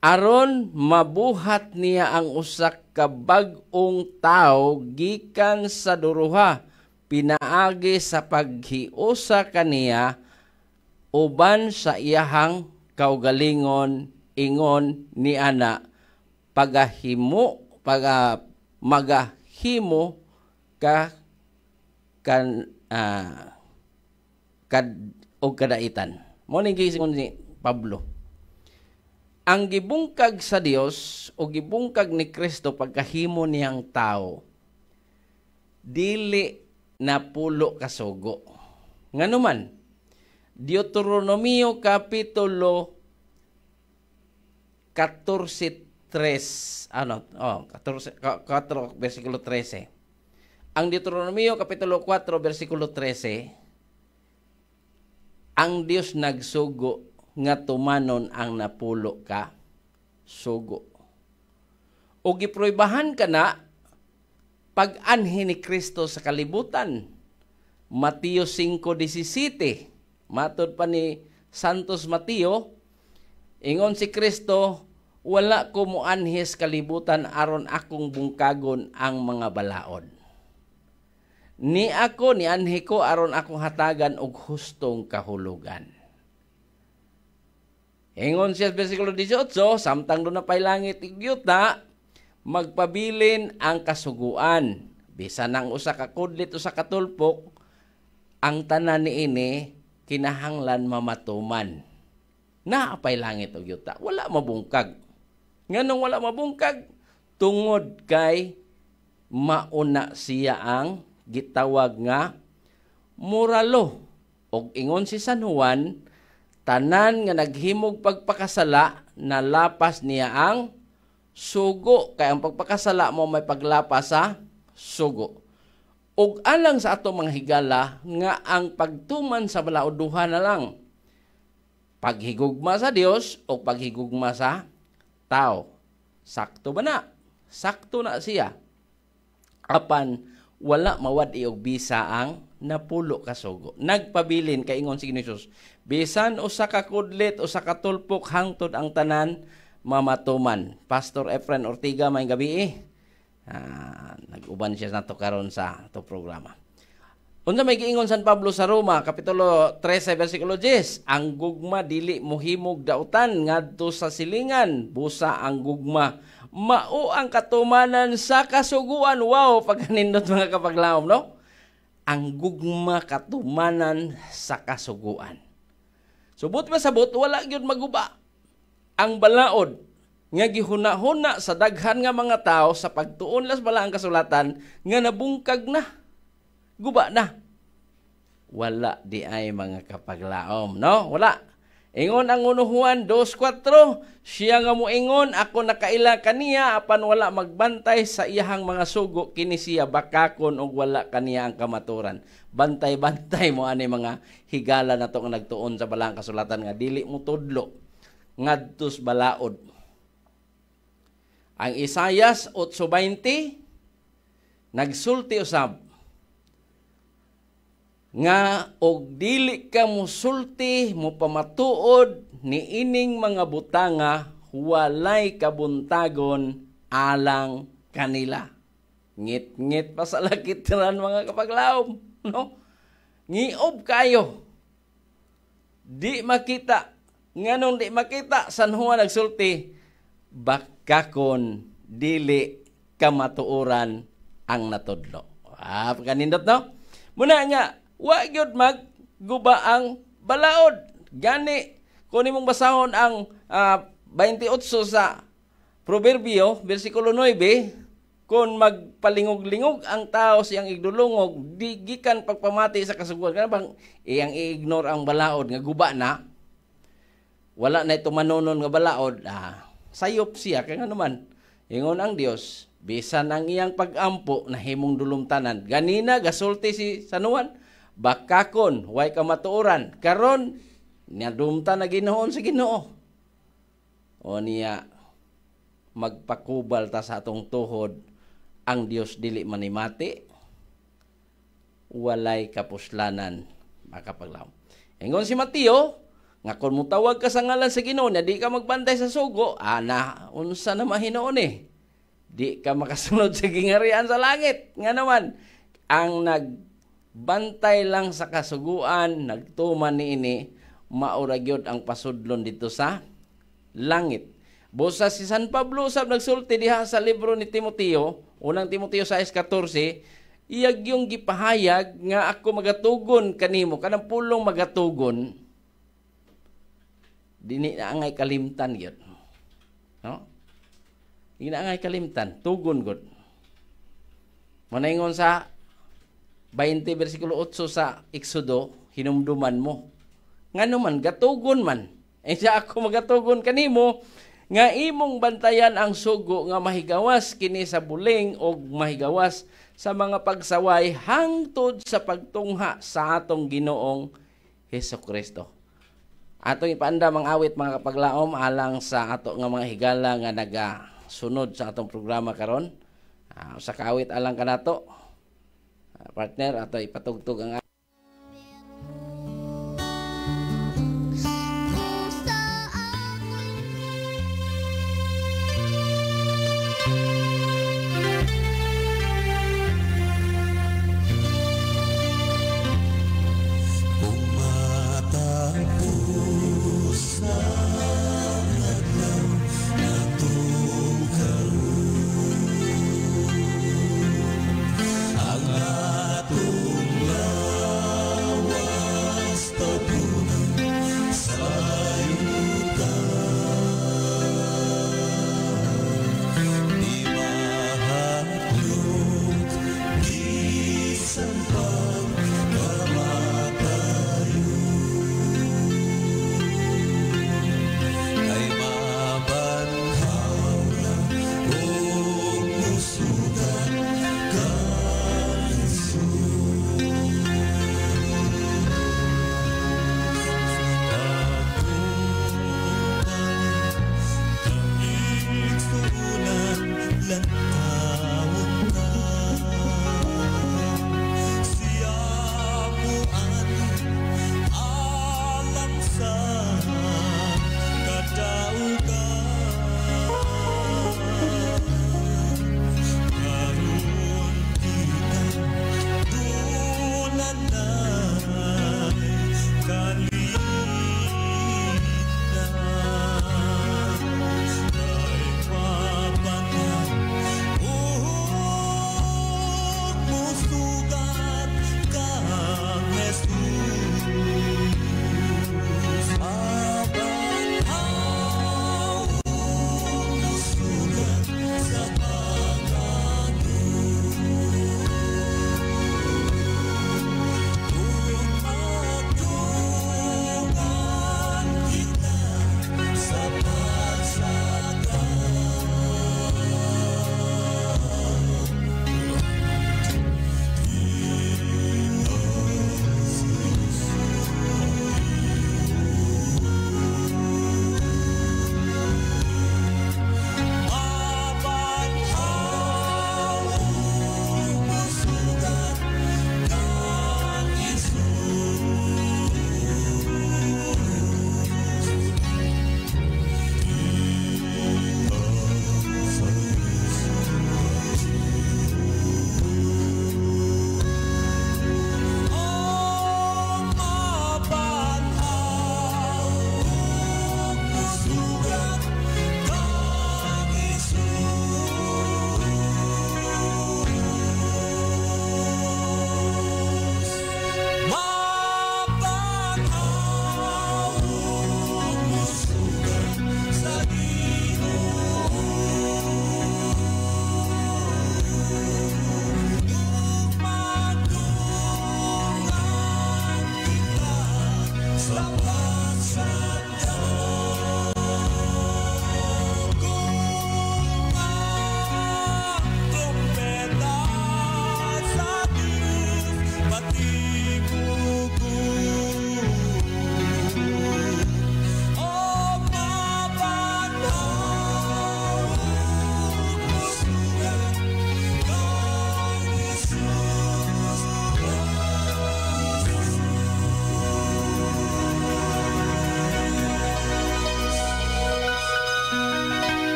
aron mabuhat niya ang usa ka bag-ong tawo gikan sa duruha, pinaagi sa paghiusa kaniya uban sa iyahang kaugalingon, ingon ni ana magahimo ka og kadaitan. Mo ning gisingon ni Pablo. ang gibungkag sa Dios o gibungkag ni Kristo pagkahimo niyang tao, dili na pulo kasugo. Nganuman, Deuteronomio Kapitulo 14:4, 4 versikulo 13. Ang Deuteronomio Kapitulo 4, versikulo 13, ang Dios nagsugo nga tumanon ang napulo ka sugo. O giproybahan ka na pag-anhi ni Kristo sa kalibutan. Mateo 5:17. Matod pa ni Santos Mateo, ingon si Kristo, wala ko moanhi sa kalibutan aron akong bungkagon ang mga balaod. Ni ako ni anhi ko aron akong hatagan og hustong kahulugan. Ingon siya versikulo 18, samtang doon na pa'y langit igyuta, magpabilin ang kasuguan. Bisan ang usa ka kudlit o sa katulpok, ang tanan niini kinahanglan mamatuman. Naapay langit o yuta, wala mabungkag. Nganong wala mabungkag? Tungod kay mauna siya ang gitawag nga moralo. Og ingon si San Juan, tanan nga naghimog pagpakasala, nalapas niya ang sugo. Kaya ang pagpakasala mo may paglapas sa sugo. Ug alang sa ato mga higala nga ang pagtuman sa balaod duha na lang. Paghigugma sa Dios o paghigugma sa tao. Sakto ba na? Sakto na siya. Apan wala mawad og bisa ang napulo ka sugo. Nagpabilin kay ingon si Jesus, bisan usa ka kudlit o sa katulpok hangtod ang tanan mamatuman. Pastor Efren Ortiga may gabi nag-uban siya nato karon sa to programa. Unsa may giingon San Pablo sa Roma kapitulo 13 bersikulo 10, ang gugma dili mohimog dautan ngadto sa silingan, busa ang gugma mao ang katumanan sa kasuguan. Wow, pagkanindot mga kapaglaom, no? Ang gugma katumanan sa kasuguan. Subot masabot wala gyud maguba ang balaod nga gihuna-huna sa daghan nga mga tao sa pagtuon las bala ang kasulatan nga nabungkag na, guba na. Wala di ay mga kapaglaom, no? Wala. Ingon ang Juan 2:4, siya nga moingon, ako nakaila kaniya apan wala magbantay sa iyahang mga sugo, kini siya bakakon ug wala kaniya ang kamaturan. Bantay-bantay mo ani mga higala nato nga nagtuon sa bala ang kasulatan nga dili mo tudlo ngadtos balaod. Ang Isayas 8:20 nagsulti usab nga og dili ka musulti mo pamatuod ni ining mga butanga walay kabuntagon alang kanila. Ngit-ngit pa sa lakitran mga kapaglaom, no? Ngiob kayo. Di makita. Nganong di makita, San Juan nagsulti, bakakon dili kamatuoran ang natudlo. Pagkanindot, no? Muna nga, wa gyud magguba ang balaod. Gani, kung imong basahon ang 28 sa Proverbio, versikulo 9, kung magpalingog-lingog ang tao siyang igdulungog, di gikan pagpamati sa kasuguan. Kana bang iyang i-ignore ang balaod nga guba na? Wala na ito manonon nga balaod, sayop siya. Kaya nga naman, ingon ang Dios, bisan ang iyang pag-ampo na himong dulumtanan. Ganina, gasulti si San Juan, bakakon, way kamatuoran. Karon, niadumta na Ginoon sa Ginoo. O niya, magpakubal ta sa atong tuhod, ang Dios dili manimati, walay kapuslanan, makapaglaw. Ingon si Mateo, nga kung mutawag ka sa ngalan sa Ginoo na di ka magbantay sa sugo, unsa na mahinoon di ka makasunod sa gingarian sa langit. Nga naman, ang nagbantay lang sa kasuguan, nagtuman niini, mauragyod ang pasudlon dito sa langit. Busa si San Pablo sab nagsulti diha sa libro ni Timoteo, unang Timoteo 6:14, iyag yung gipahayag nga ako magatugon kanimo, kanang pulong magatugon, dini na angay kalimtan yun. No? Inaangay kalimtan, tugon gud. Manaingon sa 20 versikulo 8 sa Exodo, hinumduman mo. Ngano man gatugon man. Siya ako magatugon kanimo nga imong bantayan ang sugo nga mahigawas kini sa buling o mahigawas sa mga pagsaway hangtod sa pagtungha sa atong Ginoong Hesukristo. Atong ipaandam ang awit mga kapaglaom alang sa ato nga mga higala nga nagasunod sa atong programa karon. Sa kaawit alang kanato. Partner, ato ipatugtog ang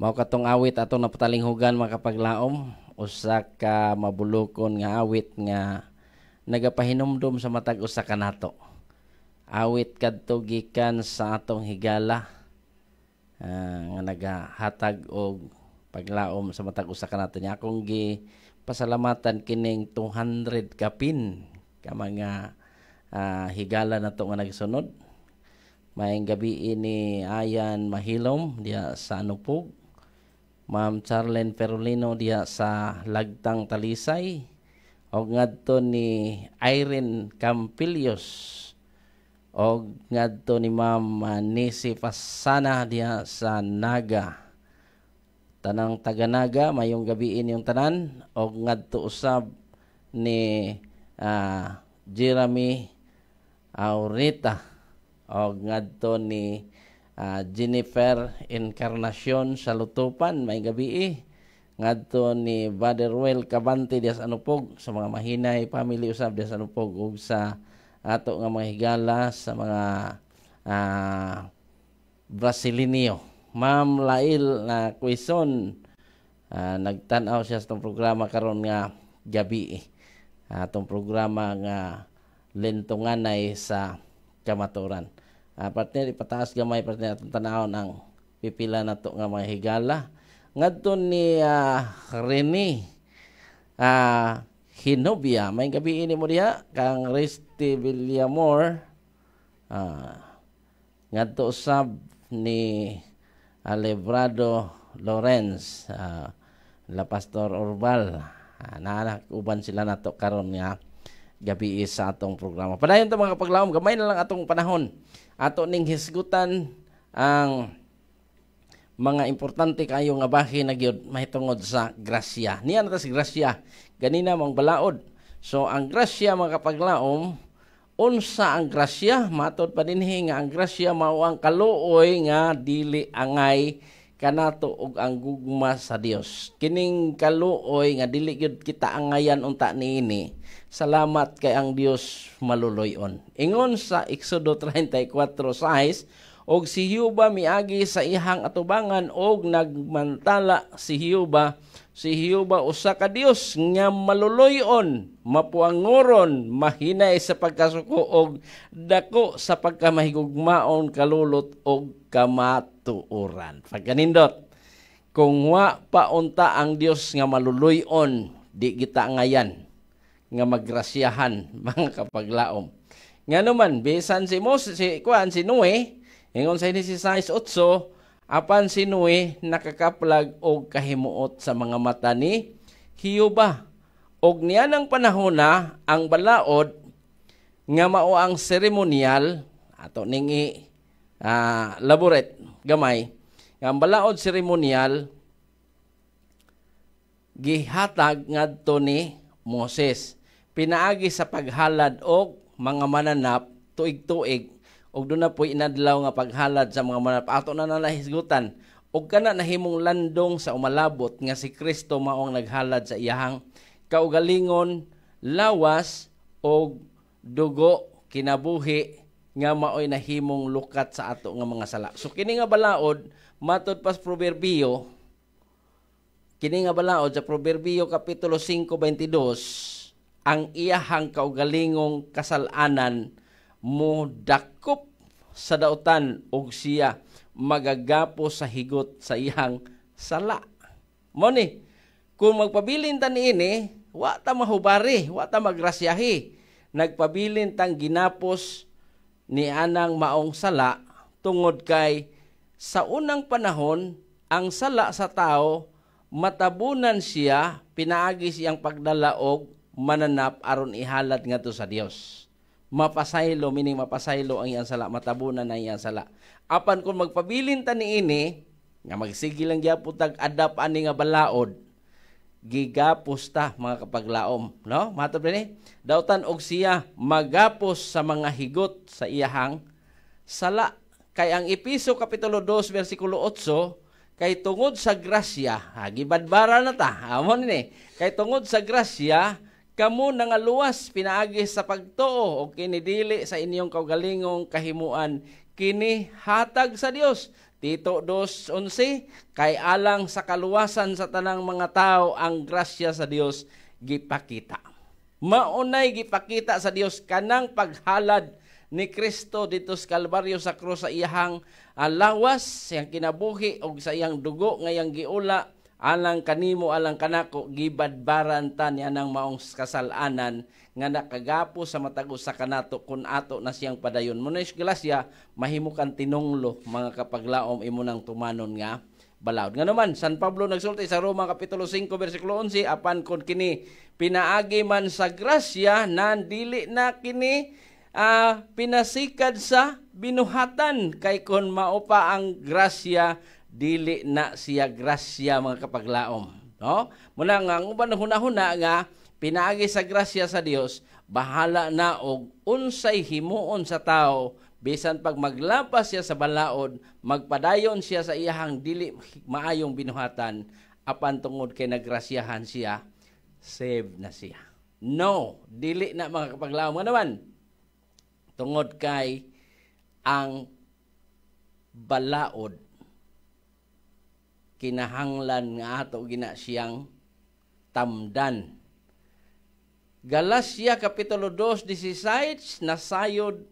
mao katong awit atong napatalinghugan mga kapaglaom, usa ka mabulokon nga awit nga nagapahinumdum sa matag usa ka nato. Awit kadto gikan sa atong higala nga nagahatag og paglaom sa matag usa ka nato niya. Akong gi pasalamatan kining 200 kapin ka mga higala nato nga nagsunod. Maayong gabi ni Ayan Mahilom diya sa Anupog. Ma'am Charlene Perolino diya sa Lagtang Talisay. O ngadto ni Irene Campilios. O ngadto ni Ma'am Nisi Pasana diya sa Naga. Tanang taga-Naga, mayong gabiin yung tanan. O ngadto usab ni Jeremy Aurita. O ngadto ni Jennifer Encarnacion sa Lutupan, may gabi ngadto ni Baderwell Cabante diya sa Anupog, sa mga mahinay family usab diya sa Anupog, ug sa ato nga mga higala sa mga Brasilinyo. Ma'am Lail na Quezon, nagtan-aw siya sa itong programa karon nga gabi. Atong programa nga Lentunganay sa Kamaturan. Partner, ipataas gamay partner atong tanawon ang pipila nato nga mga higala. Ngadto ni Rene Hinobia, may gabi ini mo diha kang Resty Villamor. Ngadto usab ni Alebrado Lawrence, la Pastor Urbal. Naanak uban sila nato karon nga gabi sa atong programa. Padayon ta mga kapaglaom, gamay na lang atong panahon. Ato ning hisgutan ang mga importante kayo nga bahin na gyud mahitungod sa grasya. Niya na ta si grasya. Ganina mong balaod. So ang grasya mga kapaglaom, unsa ang grasya? Matod pa dinhi nga ang grasya mao ang kaluoy nga dili angay kanato og ang gugma sa Dios. Kining kaluoy nga dili gyud kita angayan unta niini. Salamat kay ang Dios maluloyon. Ingon sa Exodo 34:6, og si Hiuba miagi sa ihang atubangan og nagmantala si Hiuba usa ka Dios nga maluloyon, mapuangoron, mahinay sa pagkasuko og dako sa pagkamahigugmaon, kalulot og kamatuoran. Pagkanindot, kung wa pa unta ang Dios nga maluloyon, di kita ngayan nga magrasyahan mga kapaglaom. Nga naman bisan si Moses, si Noe, ingon sa Genesis 6:8, apan si Noe nakakaplag og kahimuot sa mga mata ni Hiuba. Og niya ng panahon na ang balaod nga mao ang seremonyal ato ning laboret gamay. Ang balaod seremonyal gihatag ngadto ni Moses. Pinaagi sa paghalad og mga mananap tuig-tuig, og doon na po inadlaw nga paghalad sa mga mananap. Ato na nahisgutan og kana nahimong landong sa umalabot nga si Kristo maong naghalad sa iyahang kaugalingon, lawas og dugo kinabuhi nga maoy nahimong lukat sa ato nga mga sala. So kini nga balaod matod pas Proverbio, kini nga balaod sa Proverbio kapitulo 5:22, ang iyahang kaugalingong kasalanan mo dakop sa dautan og siya magagapo sa higot sa iyang sala. Mo ni, kung magpabilin ta niini, wa ta mahubari, wa ta magrasyahi. Nagpabilin tang ginapos ni anang maong sala tungod kay sa unang panahon ang sala sa tao matabunan siya, pinaagi siyang pagdala og mananap aron ihalad ngadto sa Dios. Mapasaylo, meaning mapasaylo ang iyang sala, matabunan ang iyang sala. Apan kung magpabilin ta niini, nga magsige lang gyapon tag adap ani nga balaod, gigapos ta mga kapaglaom, no? Matod ni, dautan og siya magapos sa mga higot sa iyahang sala. Kay ang Episo kapitulo 2 versikulo 8, kay tungod sa grasya, gibadbara na ta. Amon ni, kay tungod sa grasya kamo nangaluwas pinaagi sa pagtuo o kinidili sa inyong kaugalingong kahimuan kini hatag sa Dios. Tito 2:11, kay alang sa kaluwasan sa tanang mga tao ang grasya sa Dios gipakita. Maunay gipakita sa Dios kanang paghalad ni Kristo dito sa Kalbaryo sa krus sa iyang lawas, siyang kinabuhi og sa iyang dugo nga iyang giula alang kanimo alang kanako gibadbaran ta niya ng maong kasalanan nga nakagapo sa matag usa kanato kun ato na siyang padayon. Munis Galacia mahimukan tinunglo mga kapaglaom imo nang tumanon nga balaod. Nga naman San Pablo nagsulti sa Roma kapitulo 5 bersikulo 11 apan kun kini pinaagi man sa grasya nan dili na kini pinasikad sa binuhatan kay kun mao pa ang grasya dili na siya grasya mga kapaglaom, no? Muna nga ang uban hunahuna nga pinaagi sa grasya sa Dios bahala na og unsay himuon sa tao bisan pag maglapas siya sa balaod magpadayon siya sa iyahang dili maayong binuhatan apan tungod kay nagrasyahan siya save na siya. No, dili na mga kapaglaom nga naman tungod kay ang balaod kinahanglan nga ato gina siyang tamdan. Galacia kapitulo 2:16 nasayod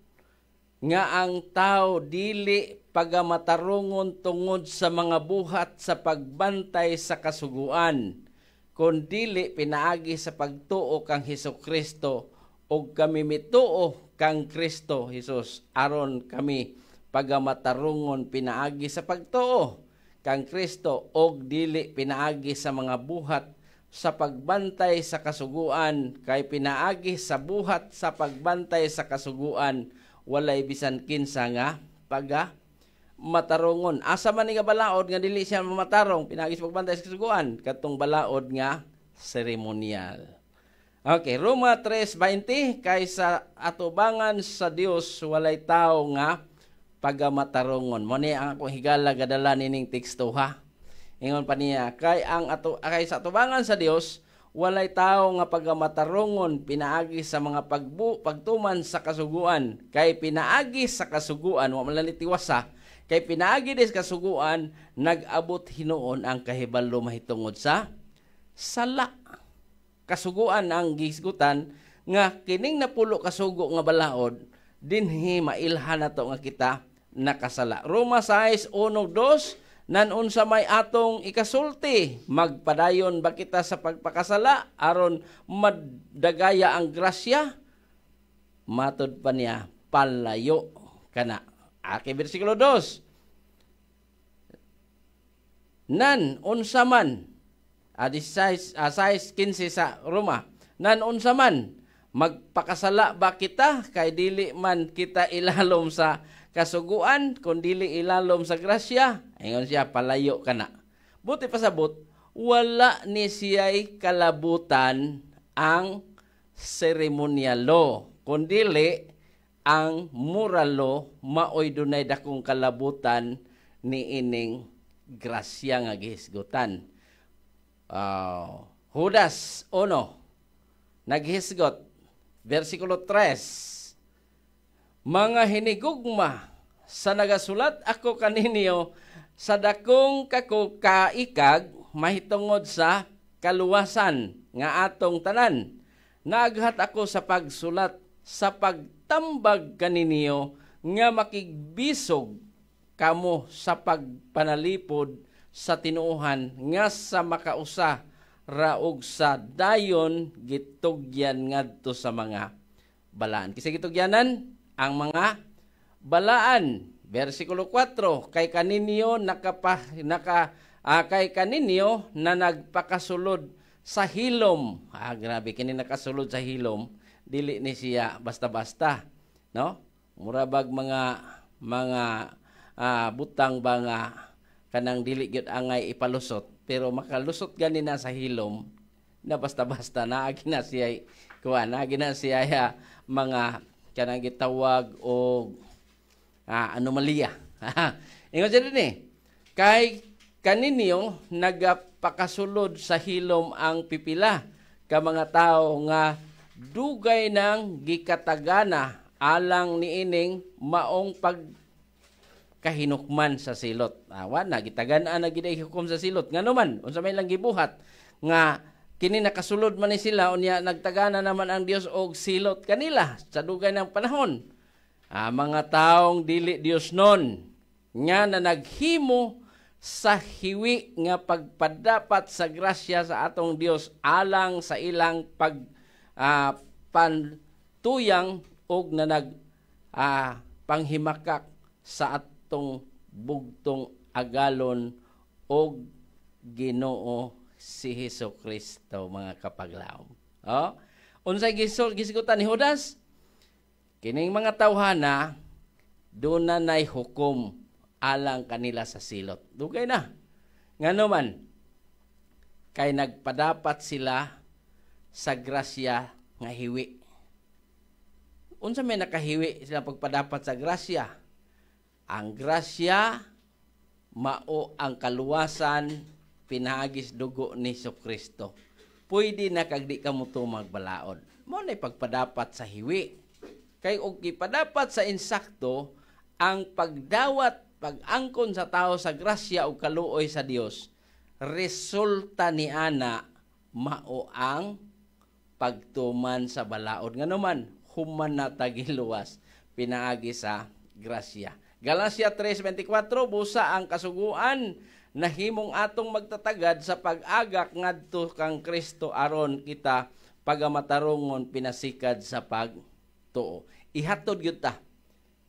nga ang tao dili pagamatarungon tungod sa mga buhat sa pagbantay sa kasuguan, kundi pinaagi sa pagtuo kang Hesukristo o kami mituo kang Kristo Jesus aron kami pagamatarungon pinaagi sa pagtuo kang Kristo og dili pinaagi sa mga buhat sa pagbantay sa kasuguan kay pinaagi sa buhat sa pagbantay sa kasuguan walay bisan kinsa nga matarungon. Asa man ni nga balaod nga dili siya mamatarong pinaagi sa pagbantay sa kasuguan katong balaod nga seremonial. Okay, Roma 3:20 kay sa atubangan sa Dios walay tao nga pagamatarungon. Mo ni ang akong higala gadala nining teksto ha. Ingon pa niya kay sa atubangan sa Dios walay tao nga pagamatarungon pinaagi sa mga pagtuman sa kasuguan kay pinaagi sa kasuguan wa man tiwasa kay pinaagi des kasuguan nag-abot hinuon ang kahibalo mahitungod sa sala. Kasuguan ang gisgutan nga kining napulo kasugo nga balaod dinhi mailhan nato nga kita nakasala. Roma 6:1-2 nanon sa may atong ikasulti magpadayon ba kita sa pagpakasala aron madagaya ang grasya matod pa niya palayo kana. Aki bersikulo 2 nan unsa man 6:15 sa Roma nan unsa man magpakasala ba kita kay dili man kita ilalom sa kasuguan kundili ilalom sa grasya ingon siya palayo kana. Buti pasabot wala ni siya'y kalabutan ang ceremonial law kundili ang moral law maoy dunay dakong kalabutan ni ining grasya nga gihisgutan. Judas 1 naghisgot versikulo 3 mga hinigugma sa nagasulat ako kaninyo sa dakong kaikaig mahitungod sa kaluwasan nga atong tanan. Naghat ako sa pagsulat sa pagtambag kaninyo nga makigbisog kamo sa pagpanalipod sa tinuohan nga sa makausa raog sa dayon gitugyan ngadto sa mga balaan. Kisa gitugyanan ang mga balaan. Versikulo 4 kay kaninyo kay kaninyo na nagpakasulod sa hilom. Grabe kini nakasulod sa hilom dili ni siya basta-basta, no? Murabag mga butang ba nga kanang dili gyud angay ipalusot pero makalusot gani na sa hilom na basta-basta naagi na siya naagi na siya mga kanang gitawag og anomalya. Ingon siya din kay kaninyo nagapakasulod sa hilom ang pipila ka mga tao nga dugay ng gikatagana alang niining maong pagkahinukman sa silot. Awan na gitagan-an na giday hukom sa silot. Ngano man unsa may lang gibuhat nga kini nakasulod man ni sila unya nagtagana naman ang Dios og silot kanila sa dugay ng panahon. Mga taong dili Dios non nga na naghimo sa hiwi nga pagpadapat sa grasya sa atong Dios alang sa ilang pantuyang og nanag panghimakak sa atong bugtong agalon og Ginoo si Hesukristo, mga kapaglaom. Oh, unsay gisigutan ni Judas? Kining mga tawhana doon na nay hukom alang kanila sa silot. Dugay na. Ngano man, kay nagpadapat sila sa grasya nga hiwi. Unsa may nakahiwi sila pagpadapat sa grasya? Ang grasya mao ang kaluwasan pinagis dugo ni Jesucristo. Pwede na kag di ka mo magbalaod. Mao nay pagpadapat sa hiwi. Kay og gipadapat sa insakto ang pagdawat pag-angkon sa tao sa grasya o kaluoy sa Dios, resulta ni ana mao ang pagtuman sa balaod. Nganuman, human na tagiluwas, pinaagi sa grasya. Galacia 3:24, busa ang kasuguan na himong atong magtatagad sa pag-agak ngadto kang Kristo aron kita pagamatarungon pinasikad sa pagtuo. Ihatod gyud ta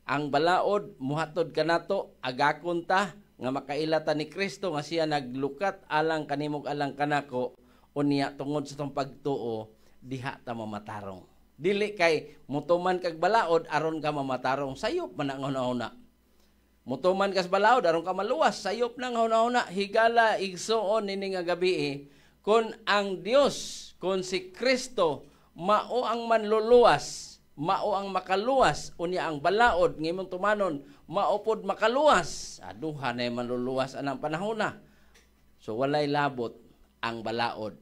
ang balaod, muhatod kanato, agakon ta nga makailata ni Kristo nga siya naglukat alang kanimog alang kanako unya tungod sa tong pagtuo diha ta mamatarong. Dili kay mutuman kag balaod aron ka mamatarong, sayop man ang una-una. Mutuman kas balaod aron ka maluwas, sayop nang una-una. Higala igsuon nini nga gabi kun ang Dios, kun si Kristo mao ang manluluwas, mao ang makaluwas, unya ang balaod ngimong tumanon maupod makaluwas, aduha na manluluwas anang panahon na. So walay labot ang balaod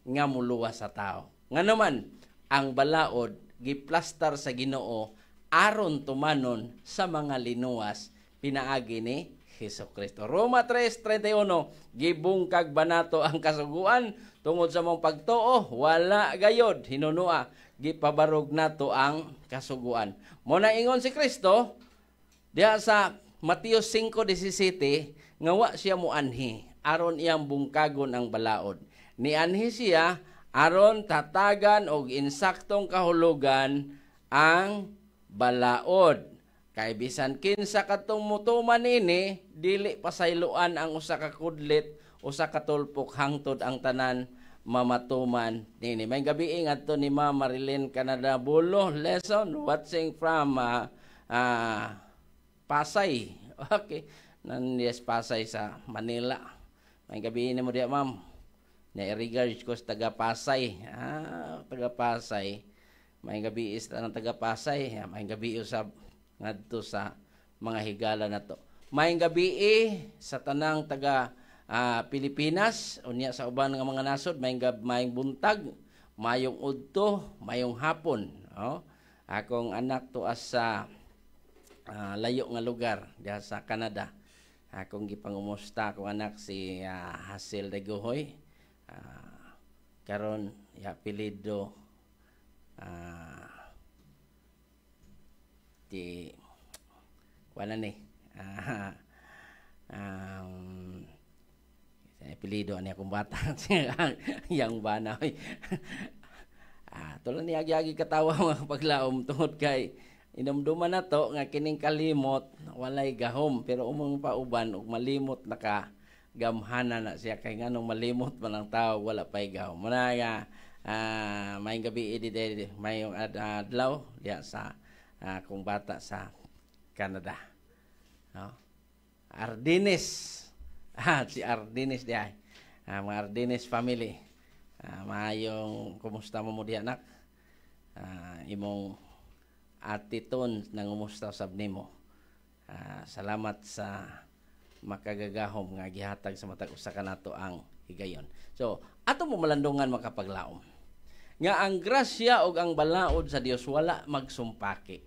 nga muluwas sa tao. Nga naman ang balaod giplastar sa Ginoo aron tumanon sa mga linuwas pinaagi ni Hesukristo. Roma 3:31, gibungkag banato ang kasuguan tungod sa mong pagtuo, wala gayod hinunua, gipabarog nato ang kasuguan. Mo na ingon si Kristo diha sa Mateo 5:17 nga wa siya moanhi aron iyang bungkagon ang balaod. Nianhi siya aron tatagan og insaktong kahulugan ang balaod. Kay bisan kinsa katong mutuman ini, dili pasayloan ang usa ka kudlit, usa ka tulpok hangtod ang tanan mamatuman nini. May gabi ngadto ni Ma'am Marilyn Canada Bulo lesson watching from Pasay. Okay. Yes, Pasay sa Manila. May gabi ni mo diya, Ma'am. Na-regards ko sa taga Pasay. Taga Pasay. May gabi is ng taga Pasay. May gabi usab ngadto sa mga higala na to. May gabi sa tanang taga Pilipinas, unya sa uban nga mga nasod, mayong buntag, mayong udto, mayong hapon. Oh. Akong anak to sa layo nga lugar diha sa Canada. Akong gipangumusta akong anak si Hasil Deguhoy. Karon apelyido di wala ni apelyido ani akong bata yang banaw. Tulad ni agi-agi katawa mga paglaom tungod kay inumduman na to nga kining kalimot walay gahom, pero umong pauban og malimot naka gamhana na siya kay nganong malimot man ang tao wala pay gahom. Muna nga may gabi may adlaw diya sa kung bata sa Canada. No? Ardines. Si Ardines diya. Mga Ardines family. Mayong kumusta mo diya anak? Imong atiton nang kumusta sab nimo. Salamat sa makagagahom nga gihatag sa matag usa kanato ang higayon. So, ato mo malandungan makapaglaom nga ang grasya ug ang balaod sa Dios wala magsumpaki.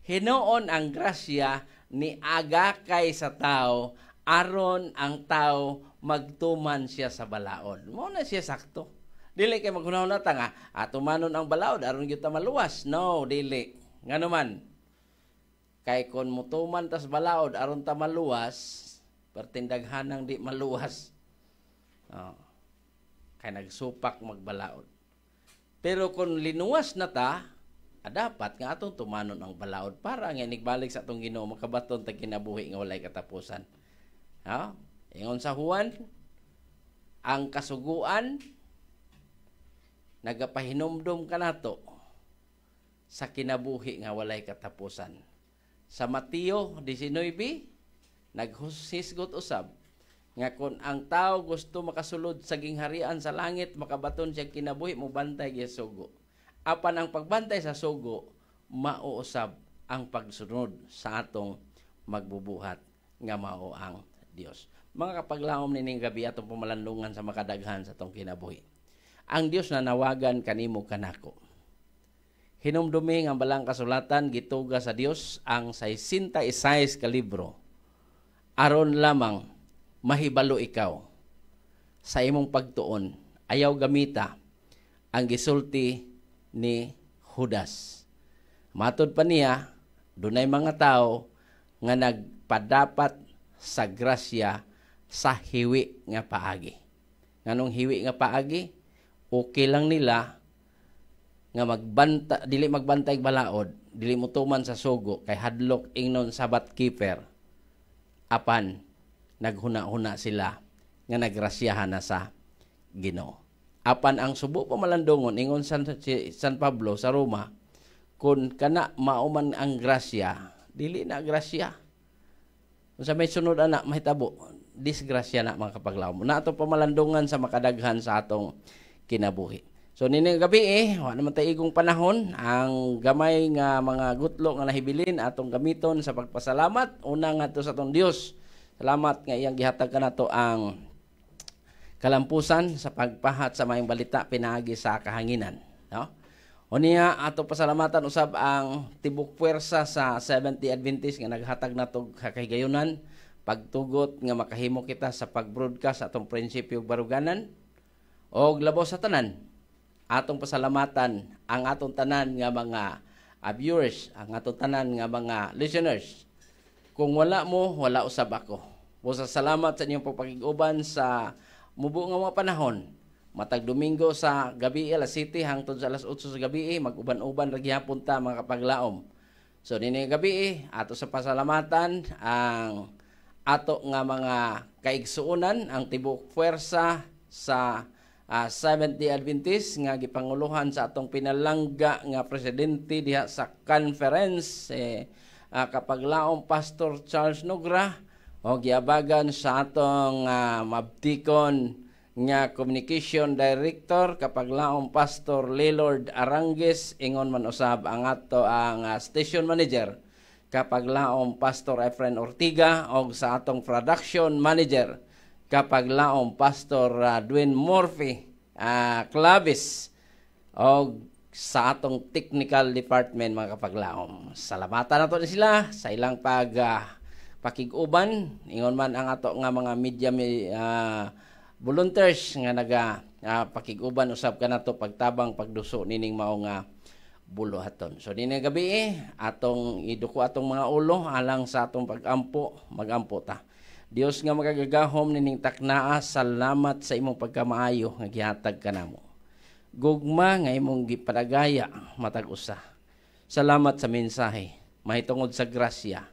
Hinuon ang grasya ni agakay sa tao aron ang tao magtuman siya sa balaod. Mo na siya sakto. Dili kay maghunahon na ta nga atumanon ang balaod aron gyud ta maluwas. No, dili. Ngano man kay kon mutuman tas balaod aron ta maluwas, pertindaghanang di maluwas. Kay nagsupak magbalaod. Pero kung linuwas na ta, dapat nga atong tumanon ang balaod para nga nigbalik sa atong Ginoo makabaton tag kinabuhi nga walay katapusan. Ingon sa Juan, ang kasuguan nagapahinomdom kanato sa kinabuhi nga walay katapusan. Sa Mateo 19, naghisgot usab nga kung ang tao gusto makasulod sa gingharian sa langit, makabaton siya kinabuhi, mo bantay sa sugo. Apan ang pagbantay sa sugo, mauusab ang pagsunod sa atong magbubuhat nga mao ang Dios. Mga kapaglawom nining gabi atong pumalandungan sa makadaghan sa atong kinabuhi. Ang Dios na nawagan kanimo kanako. Hinumdumi ang balang kasulatan gituga sa Dios ang 66 ka libro aron lamang mahibalo ikaw sa imong pagtuon, ayaw gamita ang gisulti ni Judas. Matod pa niya, dunay mga tao nga nagpadapat sa grasya sa hiwi nga paagi. Nganong hiwi nga paagi, okay lang nila nga dili magbantay balaod, dili mutuman sa sugo kay hadlok ingnon Sabbath keeper. Apan naghuna-huna sila nga nagrasyahan na sa Ginoo. Apan ang subo pamalandungon ingon San Pablo sa Roma, kun kana mauman ang grasya, dili na grasya. Kung sa may sunod ana mahitabo, disgrasya na mga kapaglawom. Na ato pamalandungan sa makadaghan sa atong kinabuhi. So nining gabi wa naman tay igong panahon, ang gamay nga mga gutlo nga nahibilin atong gamiton sa pagpasalamat una ngadto sa atong Dios. Salamat nga iyang gihatag kanato ang kalampusan sa pagpahat sa maayong balita pinaagi sa kahanginan. No? Unya ato pasalamatan usab ang tibok puwersa sa Seventh Day Adventist nga naghatag nato kakahigayunan, pagtugot nga makahimo kita sa pag-broadcast atong prinsipyo baruganan og labaw sa tanan. Atong pasalamatan ang atong tanan nga mga viewers, ang atong tanan nga mga listeners. Kung wala mo, wala usab ako. Busa salamat sa inyong pagpakiguban sa mubo nga mga panahon. Matag Domingo sa gabi alas 7 hangtod sa alas 8 sa gabi, mag-uban-uban ra gihapon ta mga kapaglaom. So nini gabi ato sa pasalamatan ang ato nga mga kaigsuonan, ang tibok puwersa sa Seventh Day Adventist nga gipanguluhan sa atong pinalangga nga presidente diha sa conference kapaglaom Pastor Charles Nogra o giabagan sa atong mabtikon nga communication director kapaglaom Pastor Lilord Arangues, ingon man usab ang ato ang station manager kapaglaom Pastor Efren Ortiga o sa atong production manager kapaglaom Pastor Dwayne Murphy Clavis o sa atong technical department mga kapaglaom. Salamatan nato na sila sa ilang pakiguban. Ingon man ang ato nga mga media volunteers nga naga pakiguban usab kanato pagtabang pagduso nining mao nga buluhaton. So dinhi gabi atong iduko atong mga ulo alang sa atong magampo ta. Dios nga magagagahom nining taknaa, salamat sa imong pagkamaayo nga gihatag kanamo. Gugma nga imong gipadagaya matag usa. Salamat sa mensahe, mahitungod sa grasya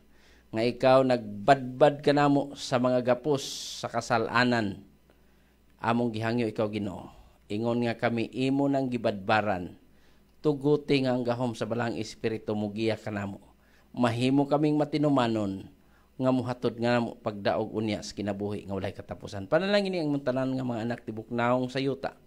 nga ikaw nagbadbad kanamo sa mga gapos sa kasalanan. Among gihangyo ikaw Ginoo. Ingon nga kami imo nang gibadbaran. Tuguti nga ang gahom sa balang espiritu mo giya kanamo. Mahimo kaming matinumanon nga muhatod nga namo pagdaog unya sa kinabuhi nga walay katapusan. Panalangin ni ang tanan nga mga anak tibok naong sa yuta.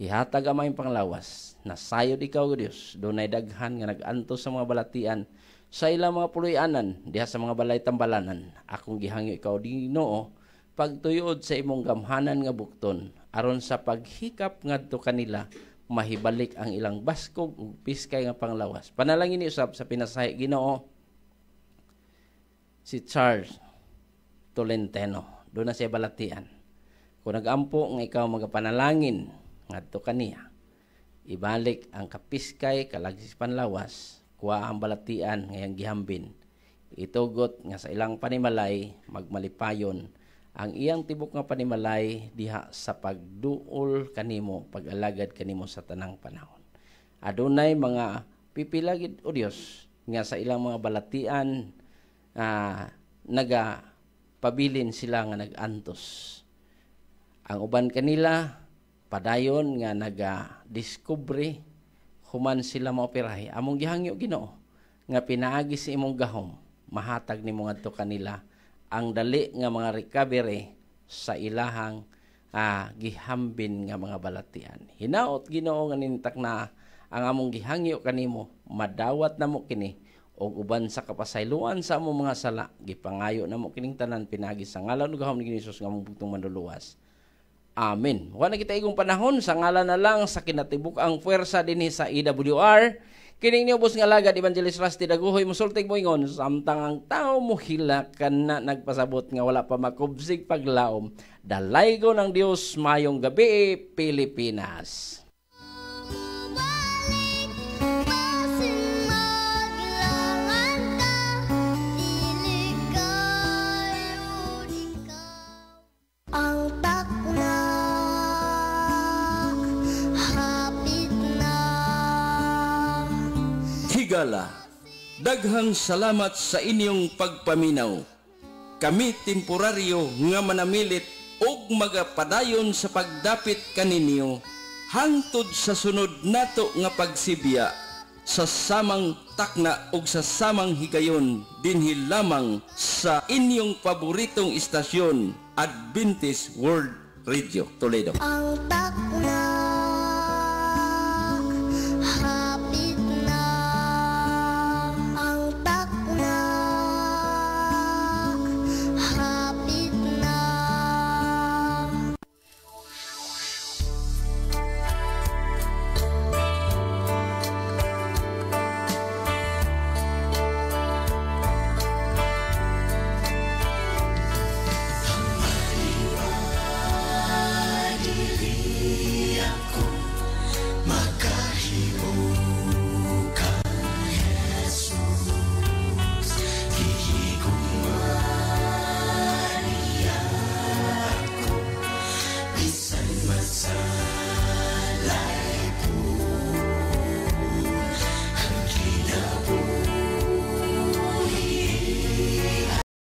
Ihatag ang mayong panglawas, nasayod ikaw, Diyos, doon ay daghan nga nag-antos sa mga balatian, sa ilang mga puloy-anan, diha sa mga balay tambalanan. Akong gihangyo ikaw, Ginoo, pagtuyod sa imong gamhanan nga bukton, aron sa paghikap ngadto kanila, mahibalik ang ilang baskog ug piskay nga panglawas. Panalangin ni usab sa pinasahi, Ginoo, si Charles Tolentino, doon na siya balatian. Kung nag-ampo nga ikaw magapanalangin, ngadto kaniya ibalik ang kapiskay kalagsis panlawas kuha ang balatian ngayang gihambin itugot nga sa ilang panimalay magmalipayon ang iyang tibok nga panimalay diha sa pagduol kanimo, pag-alagad kanimo sa tanang panahon. Adunay mga pipilagid o Dios nga sa ilang mga balatian nagapabilin sila nga nagantos. Ang uban kanila padayon nga nagadiskubre human sila maoperahe. Among gihangyo Ginoo nga pinaagi sa imong gahom, mahatag nimo ngadto kanila ang dali nga mga recovery sa ilahang gihambin nga mga balatian. Hinaot Ginoo nga nintak na ang among gihangyo kanimo, madawat namo kini og uban sa kapasayloan sa among mga sala, gipangayo namo kining tanan pinagi sa ngalan ug gahom ni Hesus nga among bugtong manluluwas. Amen. Wa na kita igong panahon sa ngalan na lang sa kinatibuk-ang puwersa dinhi sa EWR. Kining niubos nga lagad Evangelist Rusty Daguhoy musultig mo ingon samtang ang tao mo hilakan na nagpasabot nga wala pa makubsig paglaom. Dalaygo ng Dios, mayong gabi Pilipinas. Higala, daghang salamat sa inyong pagpaminaw. Kami temporaryo nga manamilit og magapadayon sa pagdapit kaninyo hangtod sa sunod nato nga pagsibya sa samang takna ug sa samang higayon dinhi lamang sa inyong paboritong istasyon Adventist World Radio Toledo. Ang takna